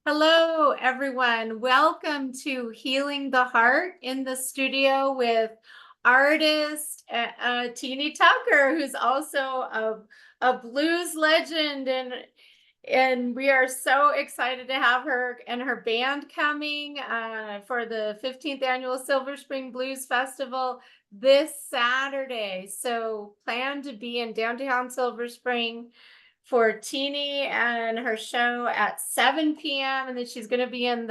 Hello, everyone. Welcome to Healing the Heart in the studio with artist Teeny Tucker, who's also a blues legend, and we are so excited to have her and her band coming for the 15th annual Silver Spring Blues Festival this Saturday. So plan to be in downtown Silver Spring for Teeny and her show at 7 p.m. and then she's going to be in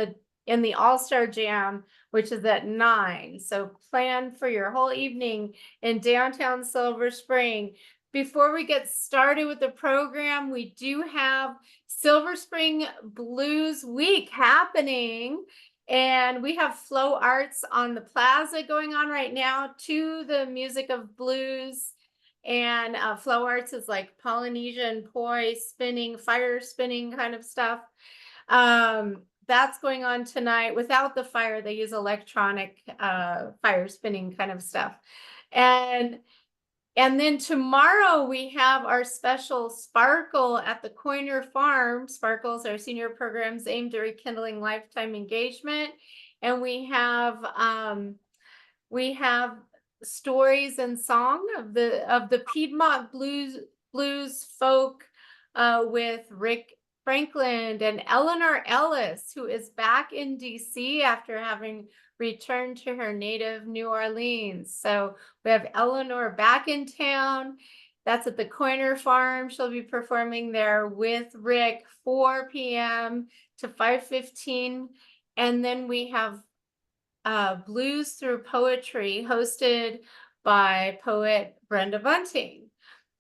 the All-Star Jam, which is at 9. So plan for your whole evening in downtown Silver Spring. Before we get started with the program, we do have Silver Spring Blues Week happening. And we have Flow Arts on the plaza going on right now to the music of blues. And flow arts is like Polynesian poi spinning, fire spinning kind of stuff. That's going on tonight. Without the fire, they use electronic fire spinning kind of stuff. And then tomorrow we have our special Sparkle at the Coiner Farm. Sparkles are senior programs aimed at rekindling lifetime engagement. And we have stories and song of the Piedmont blues folk with Rick Franklin and Eleanor Ellis, who is back in DC after having returned to her native New Orleans. So we have Eleanor back in town. That's at the Coiner Farm. She'll be performing there with Rick 4 p.m. to 5:15. And then we have Blues Through Poetry, hosted by poet Brenda Bunting.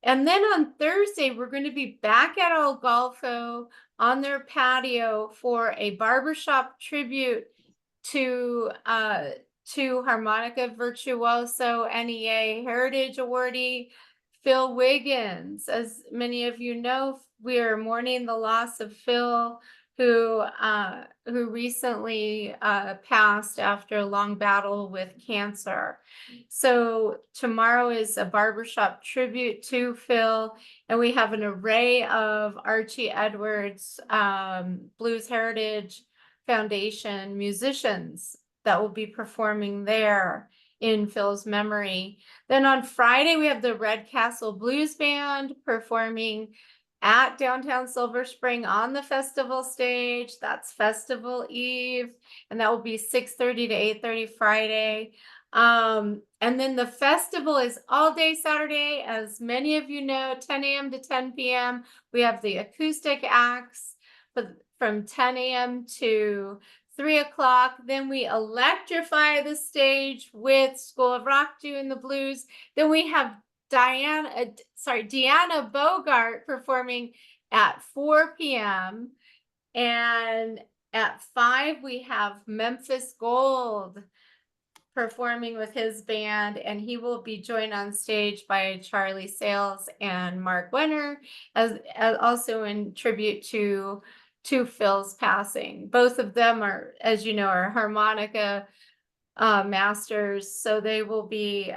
And then on Thursday, we're going to be back at El Golfo on their patio for a barbershop tribute to harmonica virtuoso NEA Heritage Awardee Phil Wiggins. As many of you know, we are mourning the loss of Phil, who recently passed after a long battle with cancer. So tomorrow is a barbershop tribute to Phil, and we have an array of Archie Edwards Blues Heritage Foundation musicians that will be performing there in Phil's memory. Then on Friday, we have the Red Castle Blues Band performing at downtown Silver Spring on the festival stage. That's Festival Eve, and that will be 6:30 to 8:30 Friday. And then the festival is all day Saturday, as many of you know, 10 a.m. to 10 p.m. We have the acoustic acts from 10 a.m. to 3 o'clock. Then we electrify the stage with School of Rock doing the blues. Then we have Deanna Bogart performing at 4 p.m. And at 5, we have Memphis Gold performing with his band, and he will be joined on stage by Charlie Sales and Mark Wenner, as also in tribute to Phil's passing. Both of them are, as you know, are harmonica masters, so they will be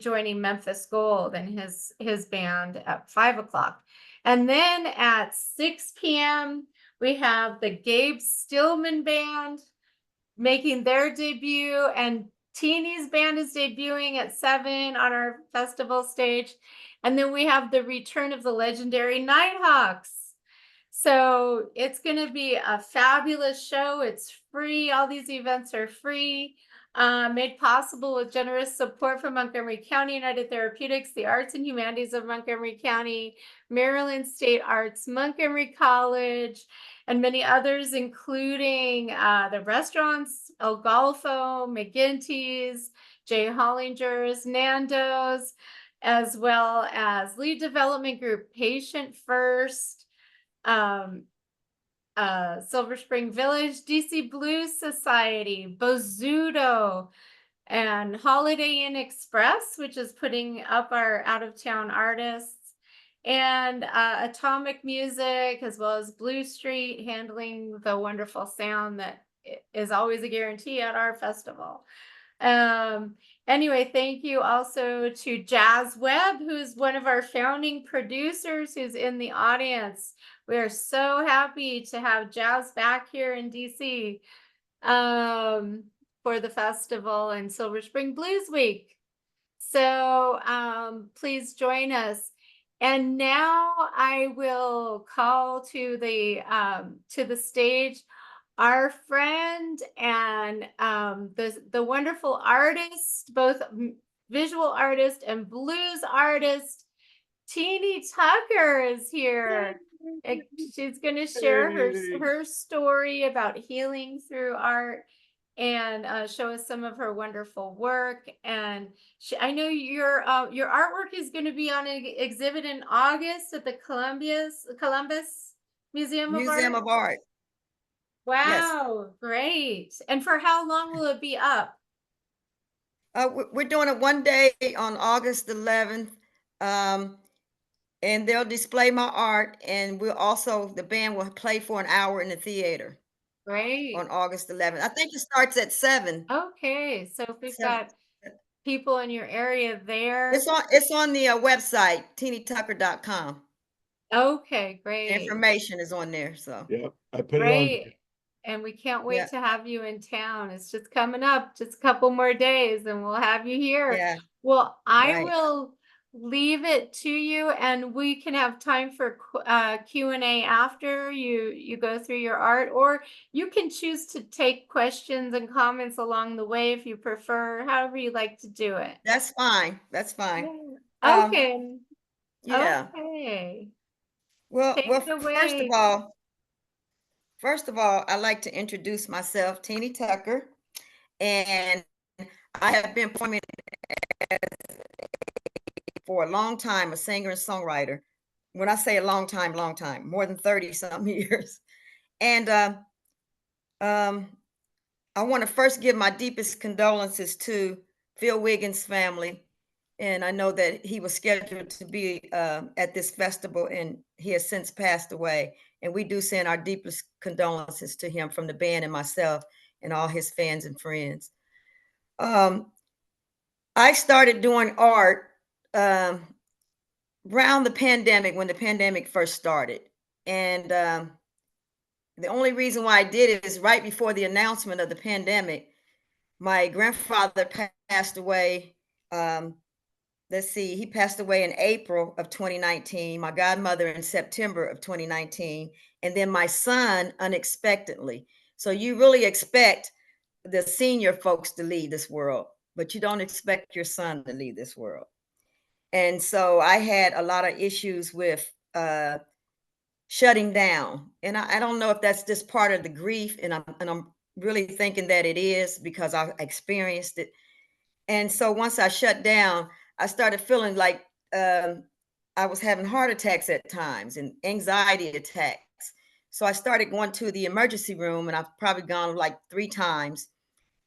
joining Memphis Gold and his band at 5 o'clock. And then at 6 p.m., we have the Gabe Stillman Band making their debut, and Teeny's band is debuting at 7 on our festival stage. And then we have the return of the legendary Nighthawks. So it's going to be a fabulous show. It's free. All these events are free. Made possible with generous support from Montgomery County United Therapeutics, the Arts and Humanities of Montgomery County, Maryland State Arts, Montgomery College, and many others, including the restaurants, El Golfo, McGinty's, Jay Hollinger's, Nando's, as well as Lead Development Group, Patient First, Silver Spring Village, DC Blues Society, Bozuto, and Holiday Inn Express, which is putting up our out-of-town artists, and Atomic Music, as well as Blue Street, handling the wonderful sound that is always a guarantee at our festival. Anyway, thank you also to Jazz Webb, who's one of our founding producers, who's in the audience. We are so happy to have Jazz back here in DC for the festival and Silver Spring Blues Week. So please join us. And now I will call to the stage our friend and the wonderful artist, both visual artist and blues artist, Teeny Tucker is here. She's going to share her story about healing through art and show us some of her wonderful work. And I know your artwork is going to be on an exhibit in August at the Columbus Museum of Art. Wow, yes. Great. And for how long will it be up? We're doing it one day on August 11th. And they'll display my art, and the band will play for an hour in the theater. Great. On August 11th. I think it starts at 7. Okay, so if we've got people in your area there. It's on the website, teenytucker.com. Okay, great. The information is on there, so. Yep, I put it on. And we can't wait to have you in town. It's just coming up, just a couple more days, and we'll have you here. Yeah. Well, I will leave it to you, and we can have time for Q&A after you go through your art, or you can choose to take questions and comments along the way if you prefer, however you like to do it. That's fine. That's fine. Okay. Yeah. Okay. Well, first of all, I'd like to introduce myself, Teeny Tucker, and I have been performing for a long time, a singer and songwriter. When I say a long time, more than 30-something years. And I want to first give my deepest condolences to Phil Wiggins' family. And I know that he was scheduled to be at this festival, and he has since passed away. And we do send our deepest condolences to him from the band and myself and all his fans and friends. I started doing art around the pandemic, when the pandemic first started. And the only reason why I did it is right before the announcement of the pandemic, my grandfather passed away. Let's see, he passed away in April of 2019, my godmother in September of 2019, and then my son unexpectedly. So you really expect the senior folks to leave this world, but you don't expect your son to leave this world. And so I had a lot of issues with shutting down. And I don't know if that's just part of the grief, and I'm really thinking that it is, because I experienced it. And so once I shut down, I started feeling like I was having heart attacks at times and anxiety attacks. So I started going to the emergency room, and I've probably gone like 3 times.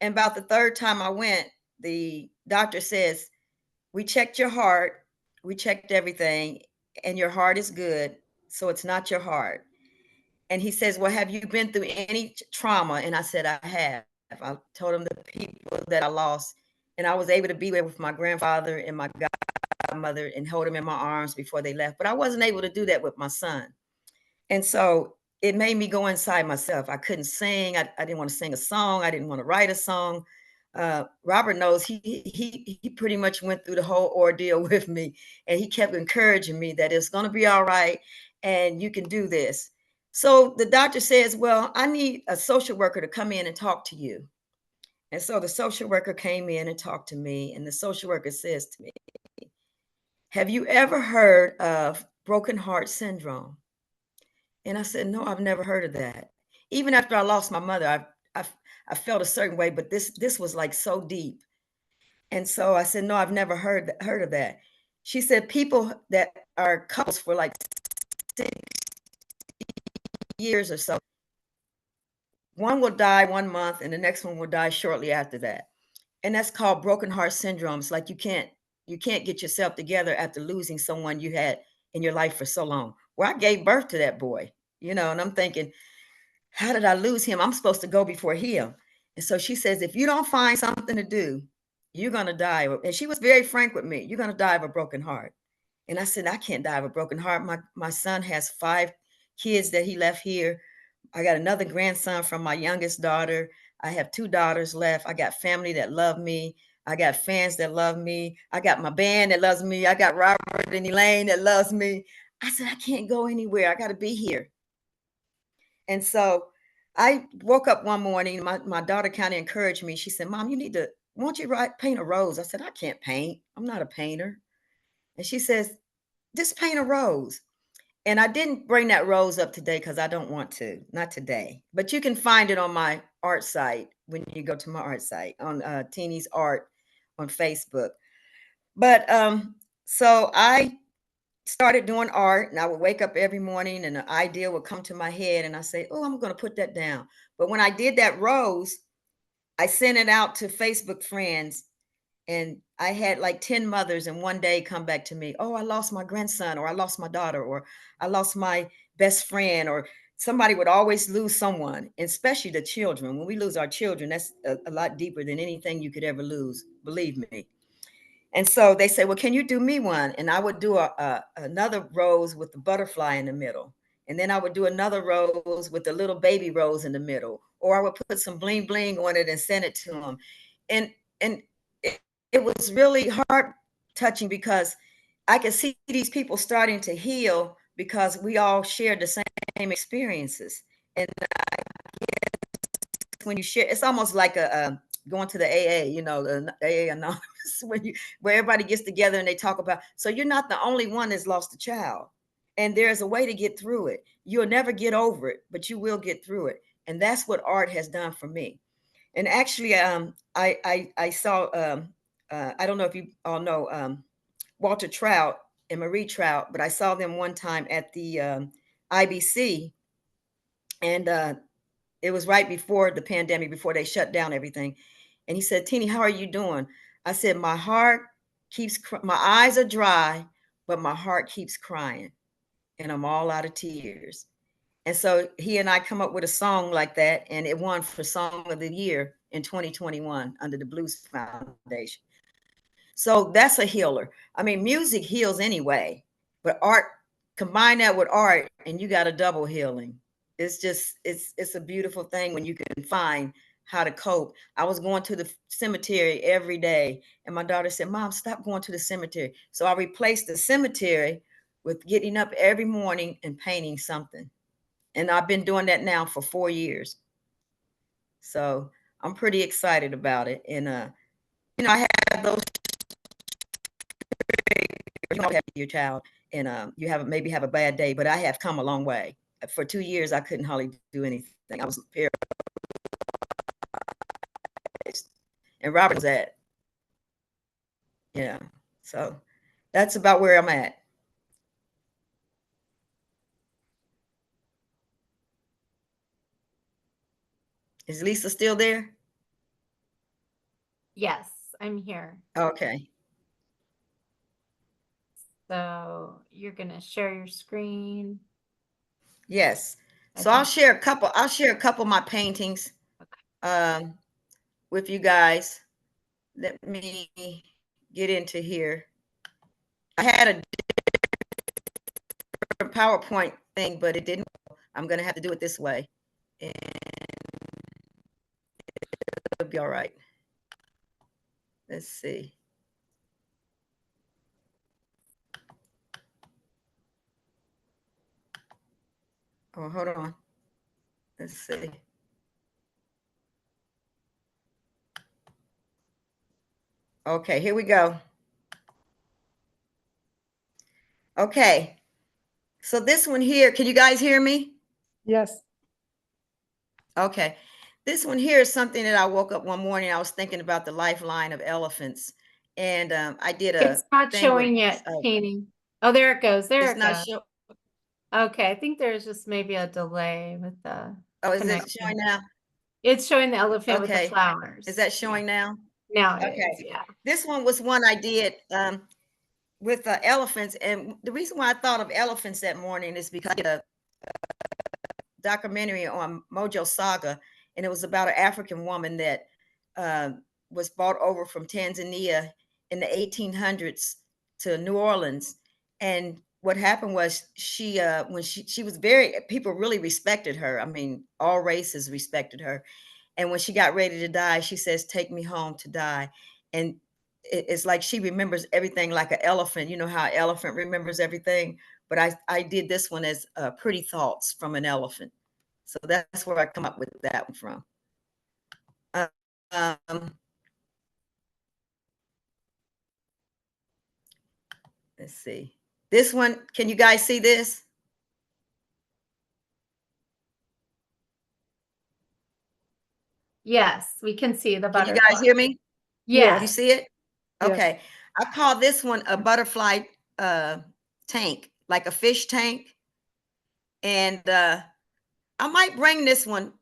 And about the 3rd time I went, the doctor says, "We checked your heart, we checked everything, and your heart is good. So it's not your heart." And he says, "Well, have you been through any trauma?" And I said, "I have." I told him the people that I lost, and I was able to be there with my grandfather and my godmother and hold him in my arms before they left. But I wasn't able to do that with my son. And so it made me go inside myself. I couldn't sing. I didn't want to sing a song. I didn't want to write a song. Robert knows he pretty much went through the whole ordeal with me, and he kept encouraging me that it's going to be all right and you can do this. So the doctor says, "Well, I need a social worker to come in and talk to you." And so the social worker came in and talked to me, and the social worker says to me, "Have you ever heard of broken heart syndrome?" And I said, "No, I've never heard of that." Even after I lost my mother, I felt a certain way, but this was like so deep. And so I said, "No, I've never heard of that." She said, "People that are couples for like 6 years or so, one will die 1 month and the next one will die shortly after that. And that's called broken heart syndrome. It's like you can't get yourself together after losing someone you had in your life for so long." Well, I gave birth to that boy, and I'm thinking, how did I lose him? I'm supposed to go before him. And so she says, "If you don't find something to do, you're going to die. And she was very frank with me. You're going to die of a broken heart. And I said, I can't die of a broken heart. My son has 5 kids that he left here. I got another grandson from my youngest daughter. I have 2 daughters left. I got family that love me. I got fans that love me. I got my band that loves me. I got Robert and Elaine that loves me. I said, I can't go anywhere. I got to be here. And so I woke up one morning. My daughter kind of encouraged me. She said, Mom, you need to, won't you paint a rose? I said, I can't paint. I'm not a painter. And she says, just paint a rose. And I didn't bring that rose up today because I don't want to, not today. But you can find it on my art site when you go to my art site on Teeny's Art on Facebook. But so I started doing art, and I would wake up every morning and an idea would come to my head, and I say, oh, I'm going to put that down. But when I did that rose, I sent it out to Facebook friends, and I had like 10 mothers in one day come back to me. Oh, I lost my grandson, or I lost my daughter, or I lost my best friend, or somebody would always lose someone, especially the children. When we lose our children, that's a lot deeper than anything you could ever lose, believe me. And so they say, well, can you do me one? And I would do another rose with the butterfly in the middle. And then I would do another rose with the little baby rose in the middle. Or I would put some bling bling on it and send it to them. And it was really heart touching because I could see these people starting to heal because we all shared the same experiences. And when you share, it's almost like a going to the AA, you know, the AA Anonymous, where everybody gets together and they talk about. So you're not the only one that's lost a child, and there's a way to get through it. You'll never get over it, but you will get through it, and that's what art has done for me. And actually, I saw I don't know if you all know Walter Trout and Marie Trout, but I saw them one time at the IBC, and it was right before the pandemic, before they shut down everything. And he said, Teeny, how are you doing? I said, my heart keeps, my eyes are dry, but my heart keeps crying. And I'm all out of tears. And so he and I come up with a song like that. And it won for Song of the Year in 2021 under the Blues Foundation. So that's a healer. I mean, music heals anyway, but art, combine that with art and you got a double healing. It's just, it's a beautiful thing when you can find how to cope. I was going to the cemetery every day, and my daughter said, Mom, stop going to the cemetery. So I replaced the cemetery with getting up every morning and painting something. And I've been doing that now for 4 years. So I'm pretty excited about it. And you know, I have those, you know, have your child and you have maybe have a bad day, but I have come a long way. For 2 years, I couldn't hardly do anything. I was paralyzed. And Robert was at, yeah. So that's about where I'm at. Is Lisa still there? Yes, I'm here. Okay. So you're going to share your screen. Yes. So I'll share a couple of my paintings with you guys. Let me get into here. I had a different PowerPoint thing, but it didn't. I'm going to have to do it this way. And it'll be all right. Let's see. Oh, hold on. Let's see. Okay, here we go. Okay. So this one here, can you guys hear me? Yes. Okay. This one here is something that I woke up one morning. I was thinking about the lifeline of elephants. And I did a It's not thing showing with, yet, painting. Oh, there it goes. There it's it not goes. showing. Okay, I think there's just maybe a delay with the Oh, is it connection. showing now? It's showing the elephant with the Okay. flowers. Is that showing now? Now it Okay. is, yeah. This one was one I did with elephants. And the reason why I thought of elephants that morning is because I did a documentary on Mojo Saga, and it was about an African woman that was brought over from Tanzania in the 1800s to New Orleans. And what happened was when she was people really respected her. I mean, all races respected her. And when she got ready to die, she says, "Take me home to die." And it's like she remembers everything like an elephant. You know how an elephant remembers everything? But I did this one as pretty thoughts from an elephant. So that's where I come up with that one from. Um, let's see. This one, can you guys see this? Yes, we can see the Can you butterfly. guys hear me? Yes. You see it? Yes. Okay. I call this one a butterfly tank, like a fish tank. And I might bring this one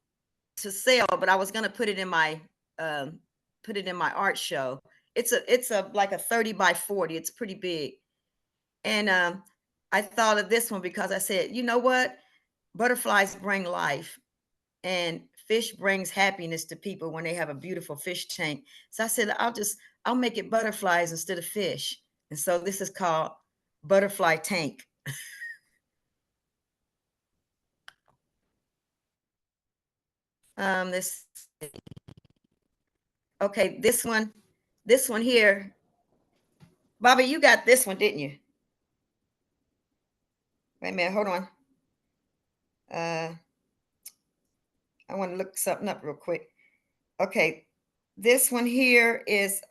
to sell, but I was going to put it in my art show. It's a like a 30 by 40. It's pretty big. And I thought of this one because I said, you know what? Butterflies bring life, and fish brings happiness to people when they have a beautiful fish tank. So I said, I'll make it butterflies instead of fish. And so this is called Butterfly Tank. This Okay, this one here. Bobby, you got this one, didn't you? Wait a minute, hold on. I want to look something up real quick. Okay, this one here is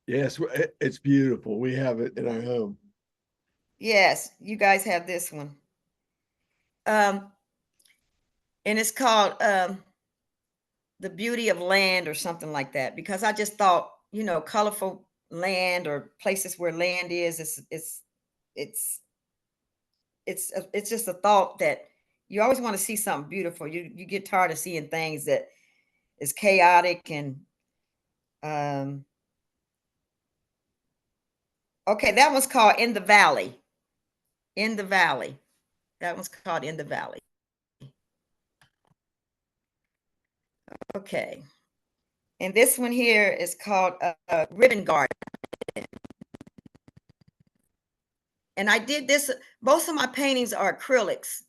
Yes, it's beautiful. We have it in our home. yes, you guys have this one. And it's called The Beauty of Land or something like that, because I just thought, colorful land or places where land is, it's just a thought that you always want to see something beautiful. You get tired of seeing things that is chaotic and okay, that one's called In the Valley. In the Valley. That one's called In the Valley. Okay. And this one here is called Ribbon Garden. And I did this, most of my paintings are acrylics.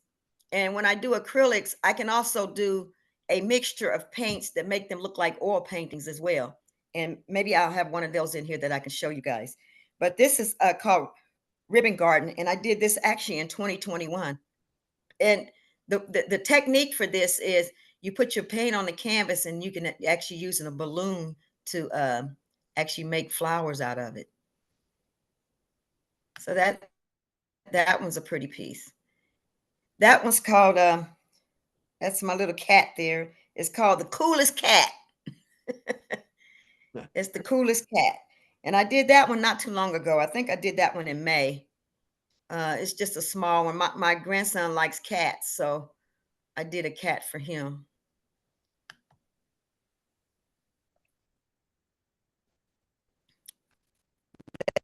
And when I do acrylics, I can also do a mixture of paints that make them look like oil paintings as well. And maybe I'll have one of those in here that I can show you guys. But this is called Ribbon Garden. And I did this actually in 2021. And the technique for this is you put your paint on the canvas and you can actually use a balloon to actually make flowers out of it. So that one's a pretty piece. That one's called, that's my little cat there. It's called The Coolest Cat. It's The Coolest Cat. And I did that one not too long ago. I think I did that one in May. It's just a small one. My grandson likes cats, so I did a cat for him.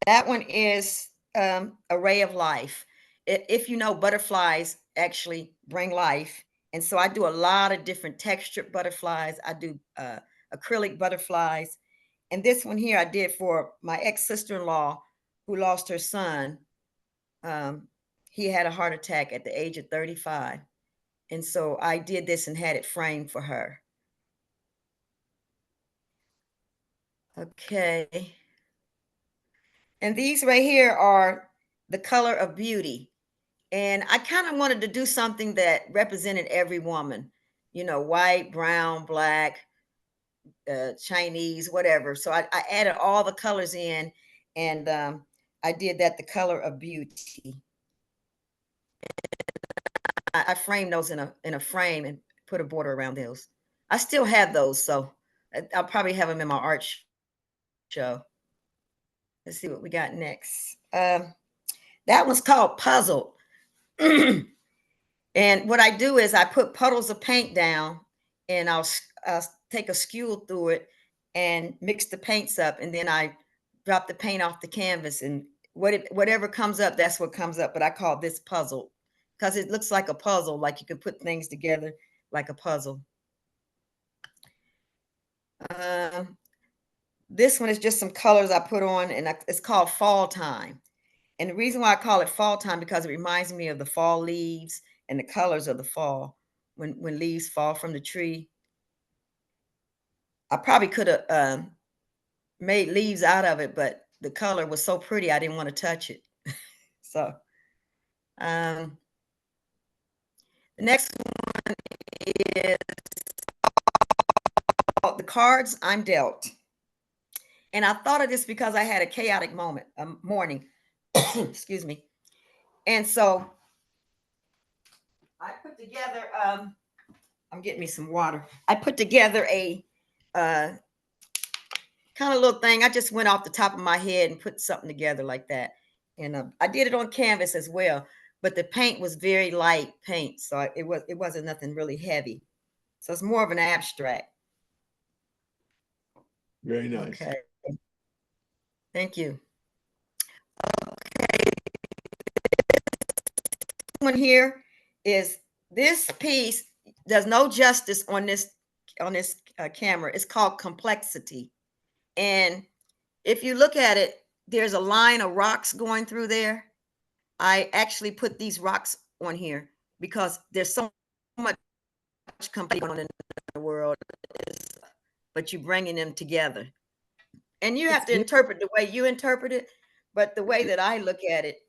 That one is a ray of life. If you know, butterflies actually bring life. And so I do a lot of different textured butterflies. I do acrylic butterflies. And this one here I did for my ex-sister-in-law who lost her son. He had a heart attack at the age of 35. And so I did this and had it framed for her. Okay. And these right here are The Color of Beauty. And I kind of wanted to do something that represented every woman, white, brown, black, Chinese, whatever. So I added all the colors in, and I did that, The Color of Beauty. I framed those in a frame and put a border around those. I still have those, so I'll probably have them in my art show. Let's see what we got next. That one's called Puzzle. And what I do is I put puddles of paint down, and I'll take a skewer through it and mix the paints up, and then I drop the paint off the canvas, and whatever comes up, that's what comes up. But I call this Puzzle because it looks like a puzzle, like you can put things together like a puzzle. This one is just some colors I put on, and it's called Fall Time. And the reason why I call it fall time, because it reminds me of the fall leaves and the colors of the fall when leaves fall from the tree. I probably could have made leaves out of it, but the color was so pretty I didn't want to touch it. So the next one is called The Cards I'm Dealt. And I thought of this because I had a chaotic morning. Excuse me. And so I put together, I'm getting me some water. I put together a kind of little thing. I just went off the top of my head and put something together like that. And I did it on canvas as well, but the paint was very light paint. So it wasn't nothing really heavy. So it's more of an abstract. Very nice. Okay. Thank you. One here is this piece does no justice on this camera. It's called Complexity. And if you look at it, there's a line of rocks going through there. I actually put these rocks on here because there's so much complexity going on in the world, but you're bringing them together. And you have to interpret the way you interpret it, but the way that I look at it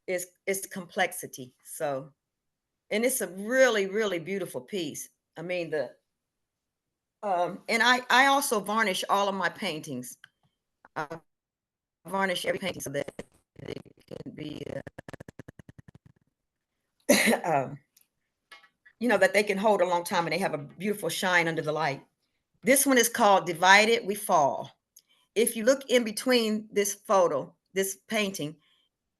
is complexity. So, and it's a really, really beautiful piece. I mean, and I also varnish all of my paintings. I varnish every painting so that it can be, that they can hold a long time and they have a beautiful shine under the light. This one is called Divided We Fall. If you look in between this painting,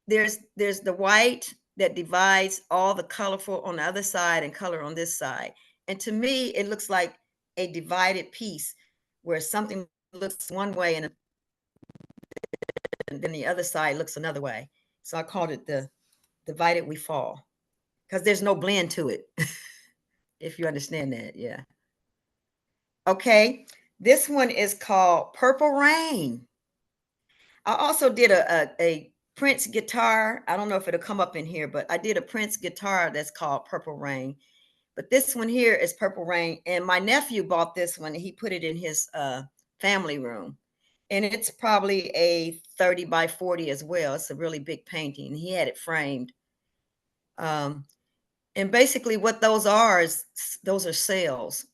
there's the white that divides all the colorful on the other side and color on this side. And to me, it looks like a divided piece where something looks one way and then the other side looks another way. So I called it the Divided We Fall because there's no blend to it. If you understand that, yeah. Okay, this one is called Purple Rain. I also did a Prince guitar. I don't know if it'll come up in here, but I did a Prince guitar that's called Purple Rain. But this one here is Purple Rain. And my nephew bought this one. He put it in his family room. And it's probably a 30 by 40 as well. It's a really big painting. He had it framed. And basically what those are sales.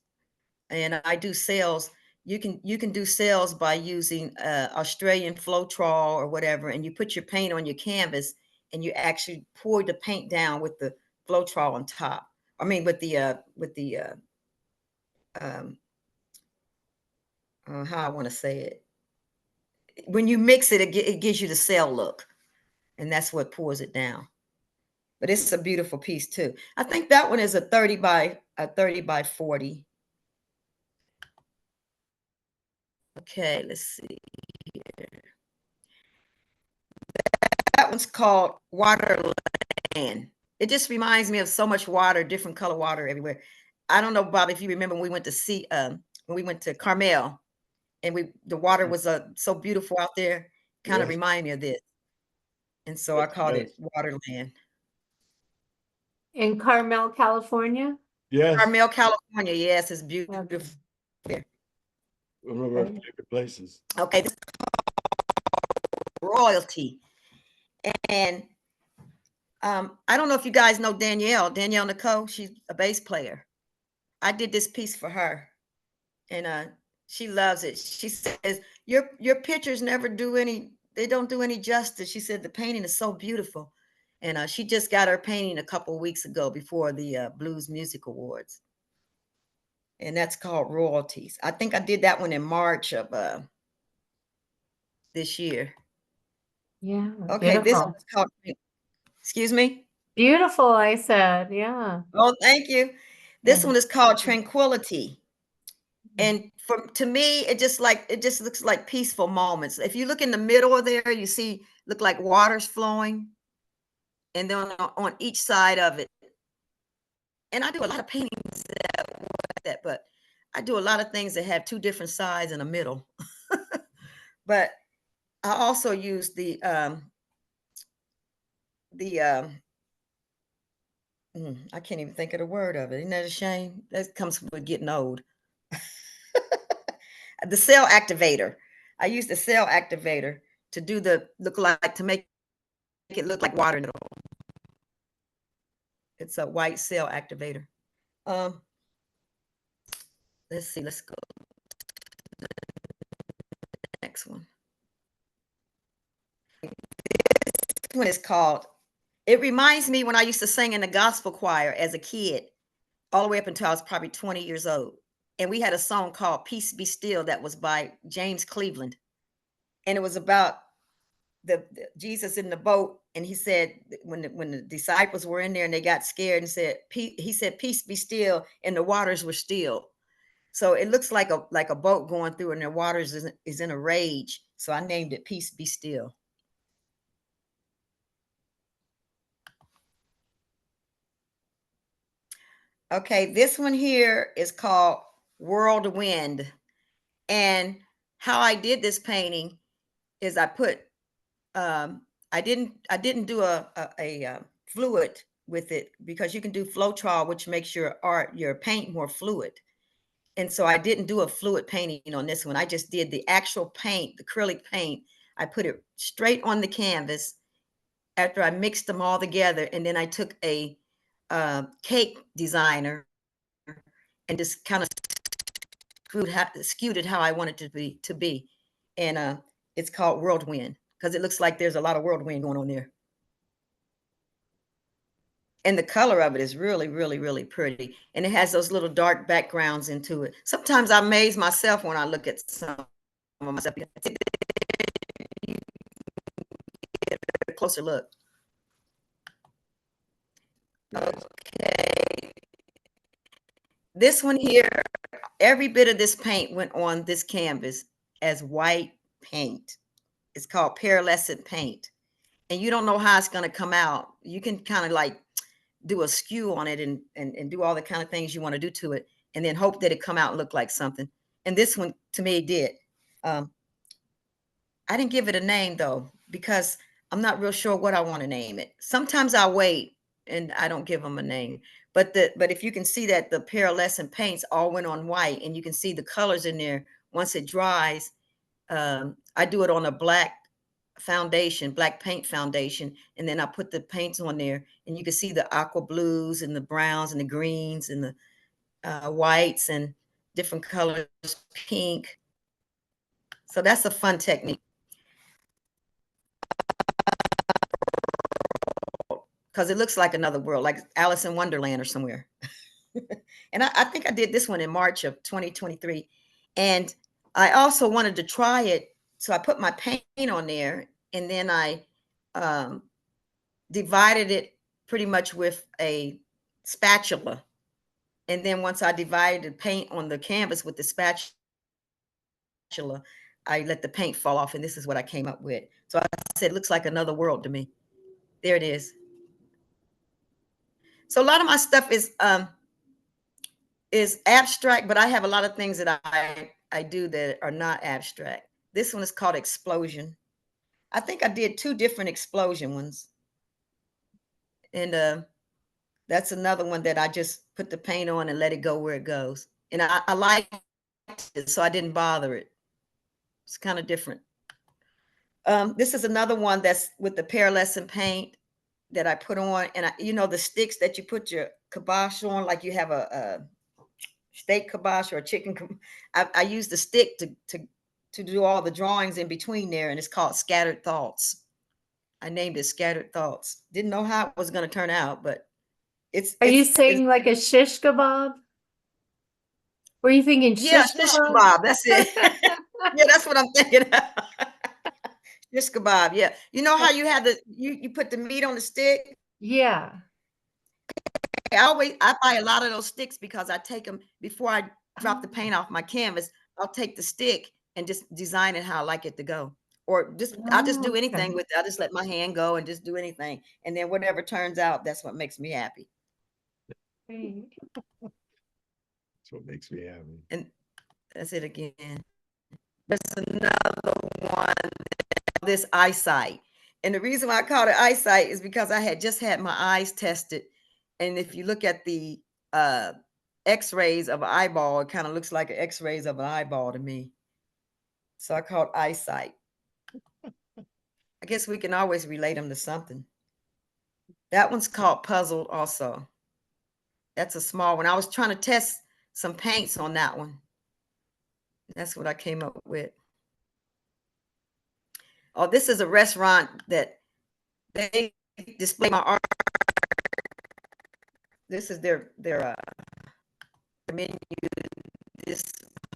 And I do sales. You can do sales by using Australian Floetrol or whatever, and you put your paint on your canvas and you actually pour the paint down with the Floetrol on top. I mean, with the how I want to say it. When you mix it, it gives you the cell look, and that's what pours it down. But it's a beautiful piece too. I think that one is a 30 by 40. Okay, let's see here. That one's called Waterland. It just reminds me of so much water, different color water everywhere. I don't know, Bob, if you remember when we went to Carmel, and the water was so beautiful out there. Kind of remind me of this. And so I called it Waterland. In Carmel, California? Yes. Carmel, California. Yes, it's beautiful. Okay. One of our favorite places. Okay, this is Royalty. And I don't know if you guys know Danielle Nicole. She's a bass player. I did this piece for her, and she loves it. She says, your pictures never they don't do any justice. She said the painting is so beautiful. And she just got her painting a couple of weeks ago before the Blues Music Awards. And that's called Royalties. I think I did that one in March of this year. Yeah. Okay, beautiful. this one's called, excuse me? Beautiful, I said, yeah. Oh, thank you. This one is called Tranquility. And to me, it just looks like peaceful moments. If you look in the middle of there, you look like water's flowing. And then on each side of it. And I do a lot of paintings that, but I do a lot of things that have two different sides in the middle. But I also use I can't even think of the word of it. Isn't that a shame? That comes with getting old. The cell activator. I use the cell activator to do to make it look like water. It's a white cell activator. Let's see. Let's go to the next one. This one is called. It reminds me when I used to sing in the gospel choir as a kid, all the way up until I was probably 20 years old. And we had a song called Peace Be Still that was by James Cleveland. And it was about the Jesus in the boat. And he said, when the disciples were in there and they got scared and said, he said, peace be still. And the waters were still. So it looks like a boat going through and the waters is in a rage. So I named it Peace Be Still. Okay, this one here is called Whirlwind. And how I did this painting is I put I didn't do a fluid with it, because you can do Floetrol, which makes your paint more fluid. And so I didn't do a fluid painting on this one. I just did the actual paint, the acrylic paint. I put it straight on the canvas after I mixed them all together. And then I took a cake designer and just kind of skewed it how I wanted it to be. And it's called Whirlwind, because it looks like there's a lot of whirlwind going on there. And the color of it is really, really, really pretty. And it has those little dark backgrounds into it. Sometimes I amaze myself when I look at some of myself. Get a closer look. Okay. This one here, every bit of this paint went on this canvas as white paint. It's called pearlescent paint. And you don't know how it's going to come out. You can kind of like do a skew on it and do all the kind of things you want to do to it, and then hope that it come out and look like something. And this one, to me, did. I didn't give it a name, though, because I'm not real sure what I want to name it. Sometimes I wait and I don't give them a name. But if you can see that the pearlescent paints all went on white, and you can see the colors in there once it dries. I do it on a black foundation, black paint foundation, and then I put the paints on there, and you can see the aqua blues and the browns and the greens and the whites and different colors, pink. So that's a fun technique, because it looks like another world, like Alice in Wonderland or somewhere. And I think I did this one in March of 2023. And I also wanted to try it. So I put my paint on there, and then I divided it pretty much with a spatula. And then once I divided the paint on the canvas with the spatula, I let the paint fall off, and this is what I came up with. So I said, it looks like another world to me. There it is. So a lot of my stuff is abstract, but I have a lot of things that I do that are not abstract. This one is called Explosion. I think I did 2 different explosion ones. And that's another one that I just put the paint on and let it go where it goes. And I liked it, so I didn't bother it. It's kind of different. This is another one that's with the pearlescent paint that I put on. And you know, the sticks that you put your kibosh on, like you have a steak kibosh or a chicken. I use the stick to do all the drawings in between there, and it's called Scattered Thoughts. I named it Scattered Thoughts. Didn't know how it was going to turn out, but Are you saying like a shish kebab? Were you thinking shish shish kebab? kebab? That's it. Yeah, that's what I'm thinking of. Shish kebab. Yeah, you know how you have you put the meat on the stick. Yeah. I buy a lot of those sticks, because I take them before I drop the paint off my canvas. I'll take the stick and just design it how I like it to go. Or I'll just do anything with it. I'll just let my hand go and just do anything. And then whatever turns out, that's what makes me happy. Great. That's what makes me happy. And that's it again. There's another one, this eyesight. And the reason why I called it eyesight is because I had just had my eyes tested. And if you look at the x-rays of an eyeball, it kind of looks like an x-rays of an eyeball to me. So I called eyesight. I guess we can always relate them to something. That one's called puzzled also. That's a small one. I was trying to test some paints on that one. That's what I came up with. Oh, this is a restaurant that they display my art. This is their menu. This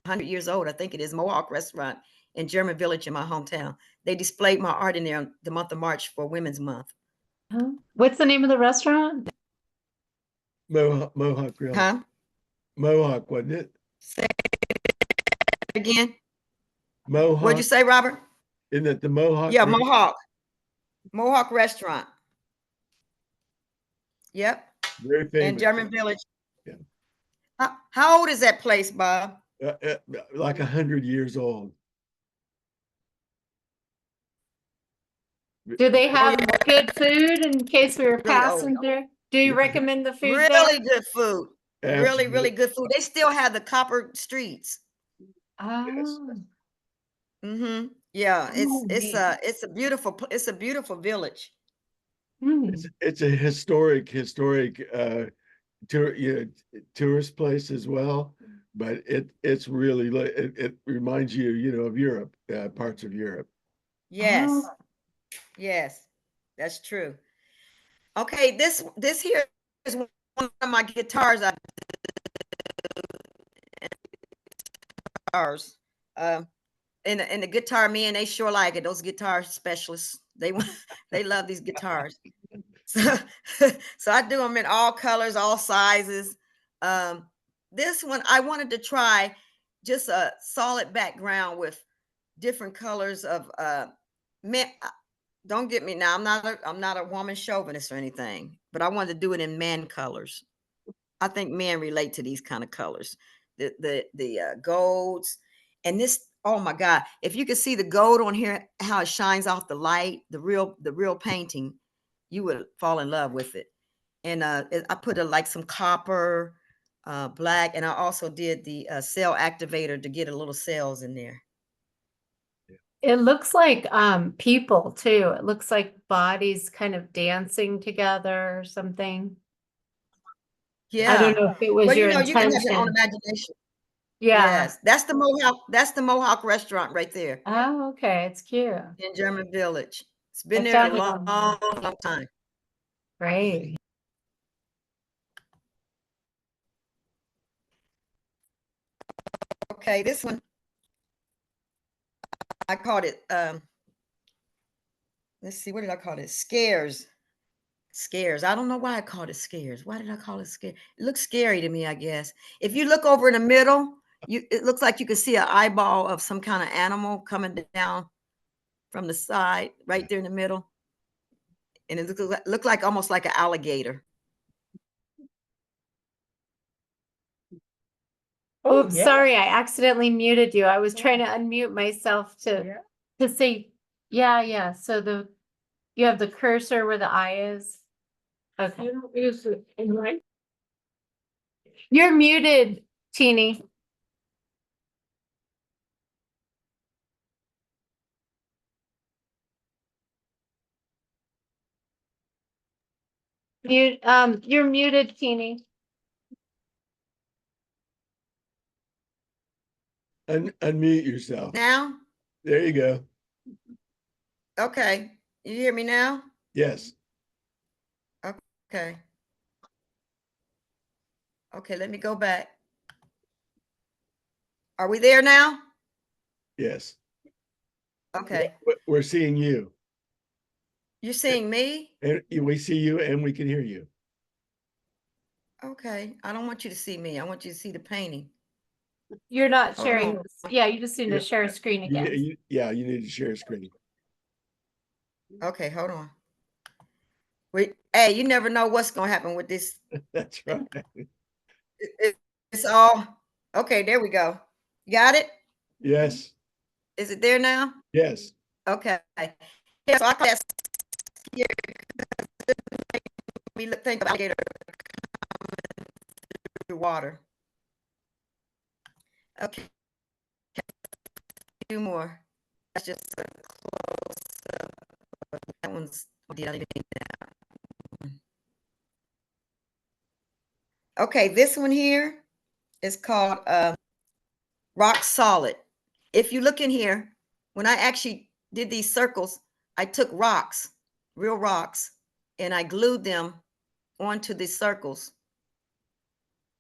100 years old, I think it is, Mohawk Restaurant in German Village in my hometown. They displayed my art in there on the month of March for Women's Month. What's the name of the restaurant? Mohawk Grill. Huh? Mohawk, wasn't it? Say it again. Mohawk. What'd you say, Robert? Isn't it the Mohawk? Yeah, Grill? Mohawk Restaurant. Yep. Very famous. In German Village. Yeah. How old is that place, Bob? Like 100 years old. Do they have good food in case we were Really passing old. through? Do you recommend the food Really there? good food. Really, Absolutely. really good food. They still have the copper streets. Oh, Mm-hmm. Yeah, Oh, man. it's a beautiful village. It's a historic tourist place as well, but it's really it reminds you of Europe, parts of Europe. Yes. Oh. Yes, that's true. Okay, this here is one of my guitars. And the guitar men, they sure like it. Those guitar specialists, they love these guitars. So, so I do them in all colors, all sizes. This one I wanted to try just a solid background with different colors of men. Don't get me now. I'm not a woman chauvinist or anything, but I wanted to do it in men colors. I think men relate to these kind of colors. The golds and this. Oh my God! If you could see the gold on here, how it shines off the light, the real painting, you would fall in love with it. And I put like some copper, black, and I also did the cell activator to get a little cells in there. It looks like people too. It looks like bodies kind of dancing together or something. Yeah. I don't know if it was Well, your you can have your own intention. imagination. Yeah. Yes, that's the Mohawk restaurant right there Oh, okay. It's cute. in German Village. It's been I there a found it long, online. long time. Great. Okay, this one I called it. Let's see, what did I call it? Scares. Scares. I don't know why I called it scares. Why did I call it scare? It looks scary to me, I guess. If you look over in the middle, it looks like you can see an eyeball of some kind of animal coming down from the side, right there in the middle. And it looked like almost like an alligator. Oops, sorry, I accidentally muted you. I was trying to unmute myself to say, yeah. So you have the cursor where the eye is. Okay. Is it right? You're muted, Teeny. You're muted, Teeny. Unmute yourself. Now, There you go. okay. You hear me now? Yes. Okay. Okay, let me go back. Are we there now? Yes. Okay. We're seeing you, You're seeing me? and we see you, and we can hear you. Okay. I don't want you to see me. I want you to see the painting. You're not Hold sharing on. this. Yeah, you just need Yeah. to share a screen again. You need to share a screen. Okay, hold on. Wait, hey, you never know what's gonna happen with this. That's right. It's all Okay, there we go. Got it? Yes, Is it there now? yes. Okay. Yeah, so I class here. We think about alligator through water. Okay, two more. That's just a close up. That one's did I even that? Okay, this one here is called Rock Solid. If you look in here, when I actually did these circles, I took rocks, real rocks, and I glued them onto the circles.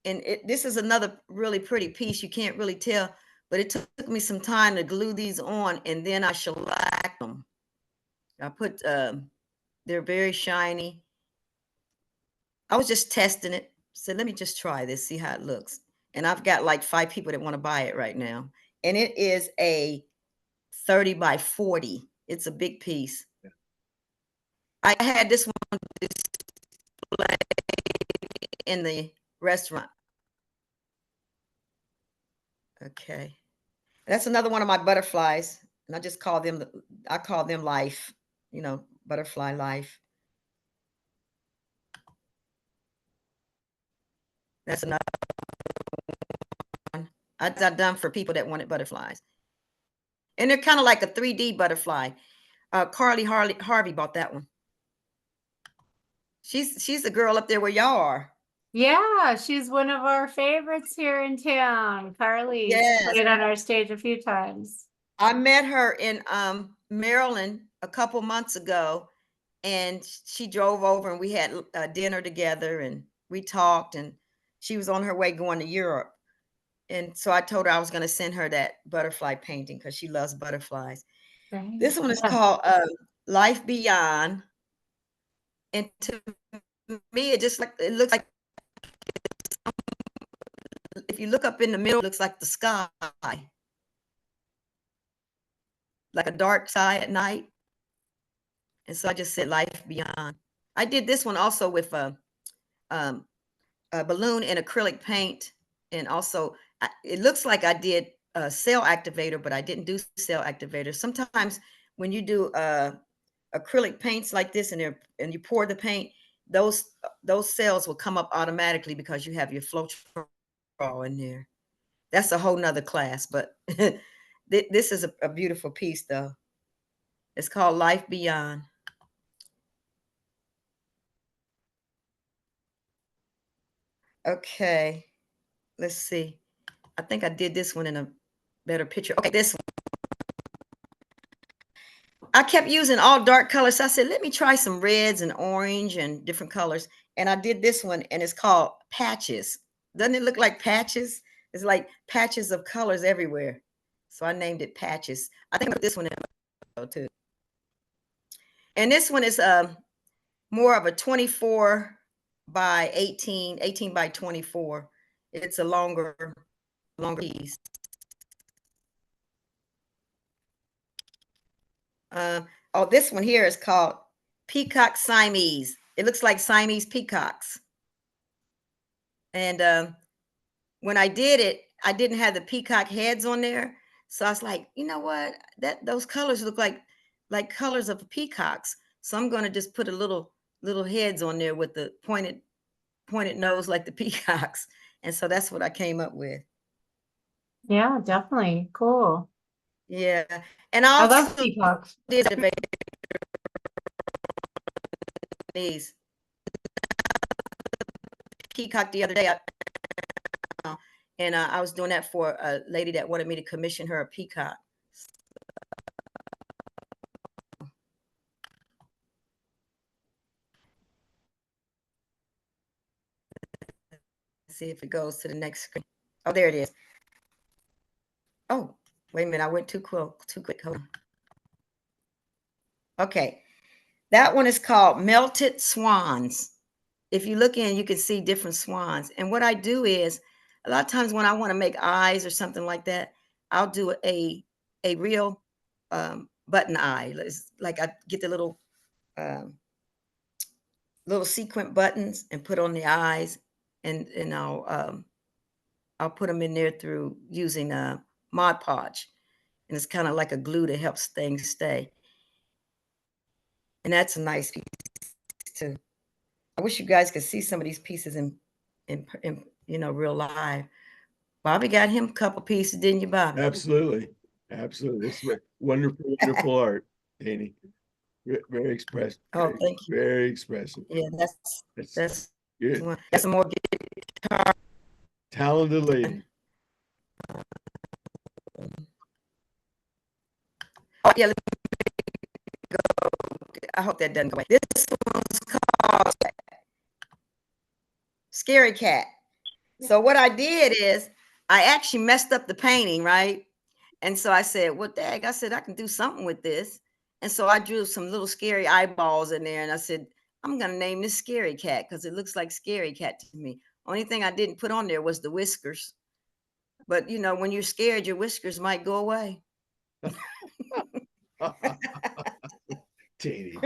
And this is another really pretty piece. You can't really tell, but it took me some time to glue these on, and then I shellacked them. I put, they're very shiny. I was just testing it. So let me just try this, see how it looks. And I've got like 5 people that want to buy it right now. And it is a 30 by 40. It's a big piece. Yeah. I had this one displayed in the restaurant. Okay. That's another one of my butterflies. And I just call them, I call them life, you know, butterfly life. That's another one I've done for people that wanted butterflies. And they're kind of like a 3D butterfly. Carly Harvey bought that one. She's the girl up there where y'all are. Yeah, she's one of our favorites here in town. Carly Yes. played on our stage a few times. I met her in Maryland a couple months ago, and she drove over and we had dinner together and we talked, and she was on her way going to Europe. And so I told her I was going to send her that butterfly painting because she loves butterflies. Right. This one is Yeah. called Life Beyond. And to me, it just like, it looks like, if you look up in the middle, it looks like the sky, like a dark sky at night. And so I just said Life Beyond. I did this one also with a balloon and acrylic paint. And also, it looks like I did a cell activator, but I didn't do cell activator. Sometimes when you do acrylic paints like this and you pour the paint, those cells will come up automatically because you have your Floetrol in there. That's a whole nother class, but this is a beautiful piece though. It's called Life Beyond. Okay, let's see. I think I did this one in a better picture. Okay, this one. I kept using all dark colors. So I said, let me try some reds and orange and different colors. And I did this one, and it's called Patches. Doesn't it look like patches? It's like patches of colors everywhere. So I named it Patches. I think I put this one in too. And this one is more of a 24 by 18, 18 by 24. It's a longer piece. Oh, this one here is called Peacock Siamese. It looks like Siamese peacocks. And when I did it, I didn't have the peacock heads on there. So I was like, you know what? Those colors look like colors of peacocks. So I'm going to just put a little heads on there with the pointed nose like the peacocks. And so that's what I came up with. Yeah, definitely. Cool. Yeah. And I I also love peacocks. did these peacock the other day. And I was doing that for a lady that wanted me to commission her a peacock. Let's see if it goes to the next screen. Oh, there it is. Oh, wait a minute. I went too quick. Hold on. Okay. That one is called Melted Swans. If you look in, you can see different swans. And what I do is, a lot of times when I want to make eyes or something like that, I'll do a real button eye. Like I get the little sequin buttons and put on the eyes, and I'll I'll put them in there through using Mod Podge. And it's kind of like a glue that helps things stay. And that's a nice piece too. I wish you guys could see some of these pieces in real live. Bobby got him a couple pieces, didn't you, Bobby? Absolutely. Absolutely. It's wonderful, wonderful art, Danny. Very expressive. Oh, thank you. Very expressive. Yeah, that's good. Got some more guitar. Talented lady. Oh, yeah, let me go. I hope that doesn't go away. This one's called Scary Cat. So what I did is I actually messed up the painting, right? And so I said, well, dang, I said, I can do something with this. And so I drew some little scary eyeballs in there. And I said, I'm going to name this Scary Cat because it looks like Scary Cat to me. Only thing I didn't put on there was the whiskers. But, you know, when you're scared, your whiskers might go away. Danny.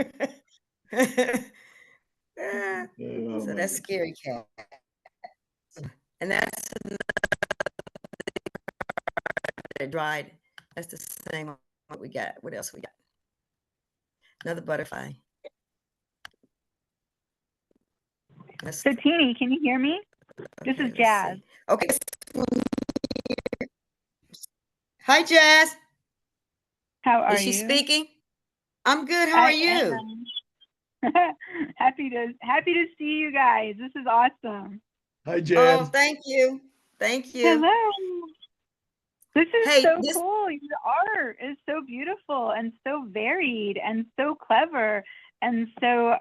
So that's Scary Cat. And that's dried. That's the same what we got. What else we got? Another butterfly. So Teeny, can you hear me? This is Jazz. Okay. Hi, Jazz. How are you? Is she speaking? I'm good. How are you? Happy to see you guys. This is awesome. Hi, Jazz. Oh, thank you. Thank you. Hello. This is so cool. Your art is so beautiful and so varied and so clever and so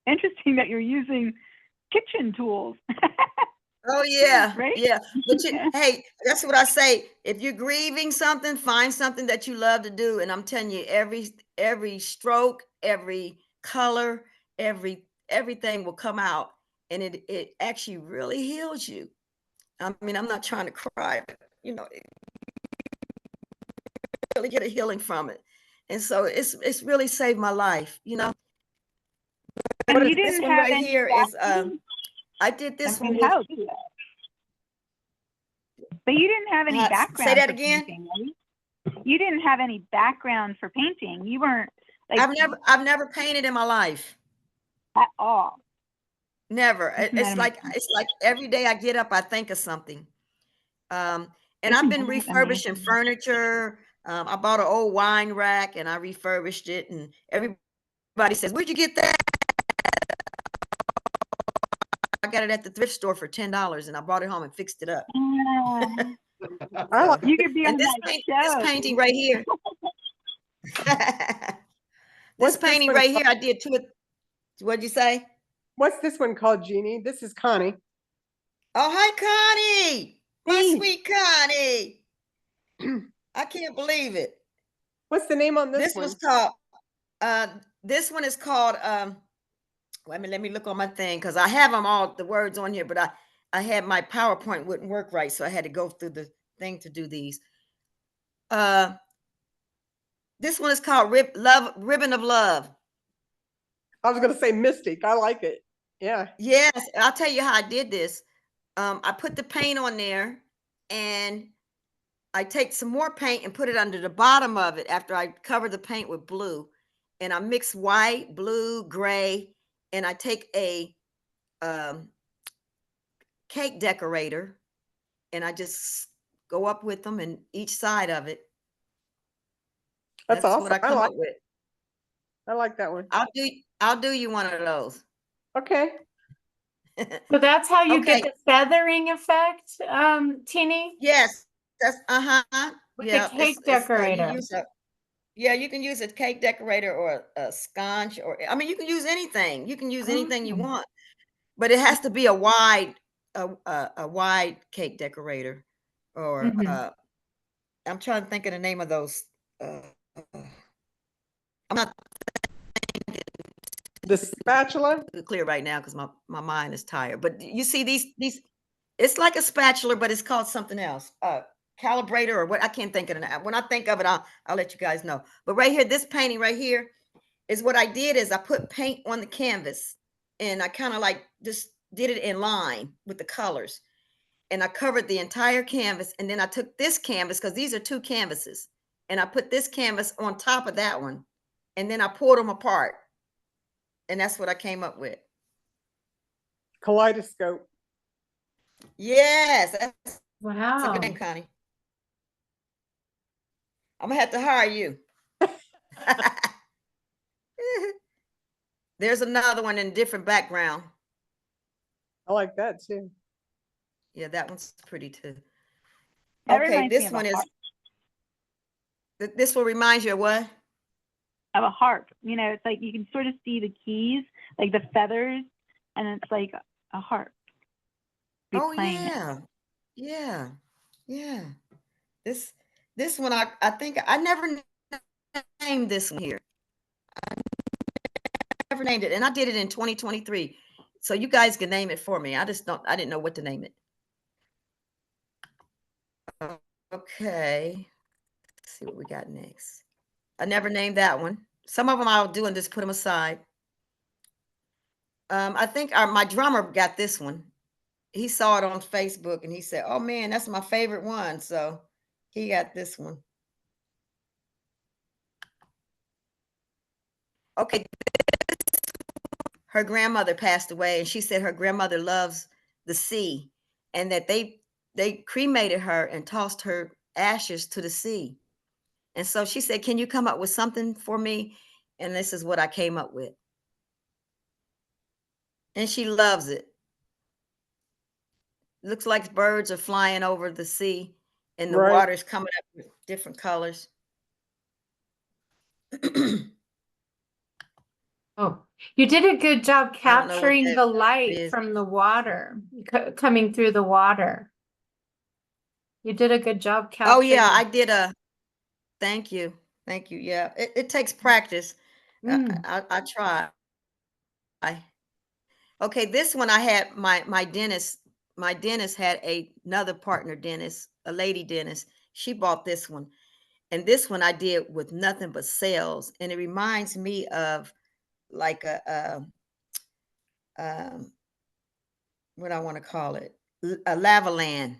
interesting that you're using kitchen tools. Oh yeah, right? Yeah. But hey, that's what I say. If you're grieving something, find something that you love to do. And I'm telling you, every stroke, every color, everything will come out, and it actually really heals you. I mean, I'm not trying to cry, but you know, really get a healing from it. And so it's really saved my life, you know. And you didn't this one have right any here is I did this one. But you didn't have any background. Say that again. Painting, right? You didn't have any background for painting. You weren't like I've never painted in my life. At all. Never. It's like every day I get up, I think of something. And I've been refurbishing furniture. I bought an old wine rack and I refurbished it, and everybody says, "Where'd you get that?" I got it at the thrift store for $10, and I brought it home and fixed it up. You could be on this painting right here. This painting right here, I did two. What'd you say? What's this one called, Jeannie? This is Connie. Oh, hi, Connie. My sweet Connie. I can't believe it. What's the name on this one? Was called, this one is called, let me look on my thing, because I have them all, the words on here, but I had my PowerPoint wouldn't work right, so I had to go through the thing to do these. This one is called Ribbon of Love. I was going to say Mystic. I like it. Yeah. Yes, I'll tell you how I did this. I put the paint on there, and I take some more paint and put it under the bottom of it after I cover the paint with blue, and I mix white, blue, gray, and I take a cake decorator, and I just go up with them in each side of it. That's awesome. What I come up with. I like that one. I'll do you one of those. Okay. So that's how you get the feathering effect, Teeny? Yes. That's With the cake decorator. You can use a cake decorator or a sconce, or I mean, you can use anything. You can use anything you want, but it has to be a wide cake decorator, or I'm trying to think of the name of those. I'm not the spatula clear right now because my mind is tired. But you see these, it's like a spatula, but it's called something else. Calibrator or what, I can't think of it. When I think of it, I'll let you guys know. But right here, this painting right here is what I did is I put paint on the canvas, and I kind of like just did it in line with the colors. and I covered the entire canvas. And then I took this canvas, because these are two canvases, and I put this canvas on top of that one. And then I pulled them apart. And that's what I came up with. Kaleidoscope. Yes, that's a Wow. good name, Connie. I'm gonna have to hire you. There's another one in a different background. I like that too. Yeah, that one's pretty too. That Okay, reminds me this of a one is, harp. this will remind you of what? Of a harp. You know, it's like you can sort of see the keys, like the feathers, and it's like a harp. You're Oh playing it. yeah, yeah, yeah. This one I think I never named this one here. I never named it, and I did it in 2023. So you guys can name it for me. I didn't know what to name it. Okay, let's see what we got next. I never named that one. Some of them I'll do and just put them aside. I think my drummer got this one. He saw it on Facebook and he said, "Oh man, that's my favorite one." So he got this one. Okay. Her grandmother passed away, and she said her grandmother loves the sea, and that they cremated her and tossed her ashes to the sea. And so she said, "Can you come up with something for me?" And this is what I came up with. And she loves it. Looks like birds are flying over the sea, and the Right. water's coming up with different colors. Oh, you did a good job I don't know what capturing that the light is. from the water, coming through the water. You did a good job capturing. Oh yeah, I did thank you. Thank you. Yeah, it takes practice. I try. Okay, this one I had my dentist. My dentist had another partner dentist, a lady dentist. She bought this one. And this one I did with nothing but cells. And it reminds me of like what I want to call it, a lava land.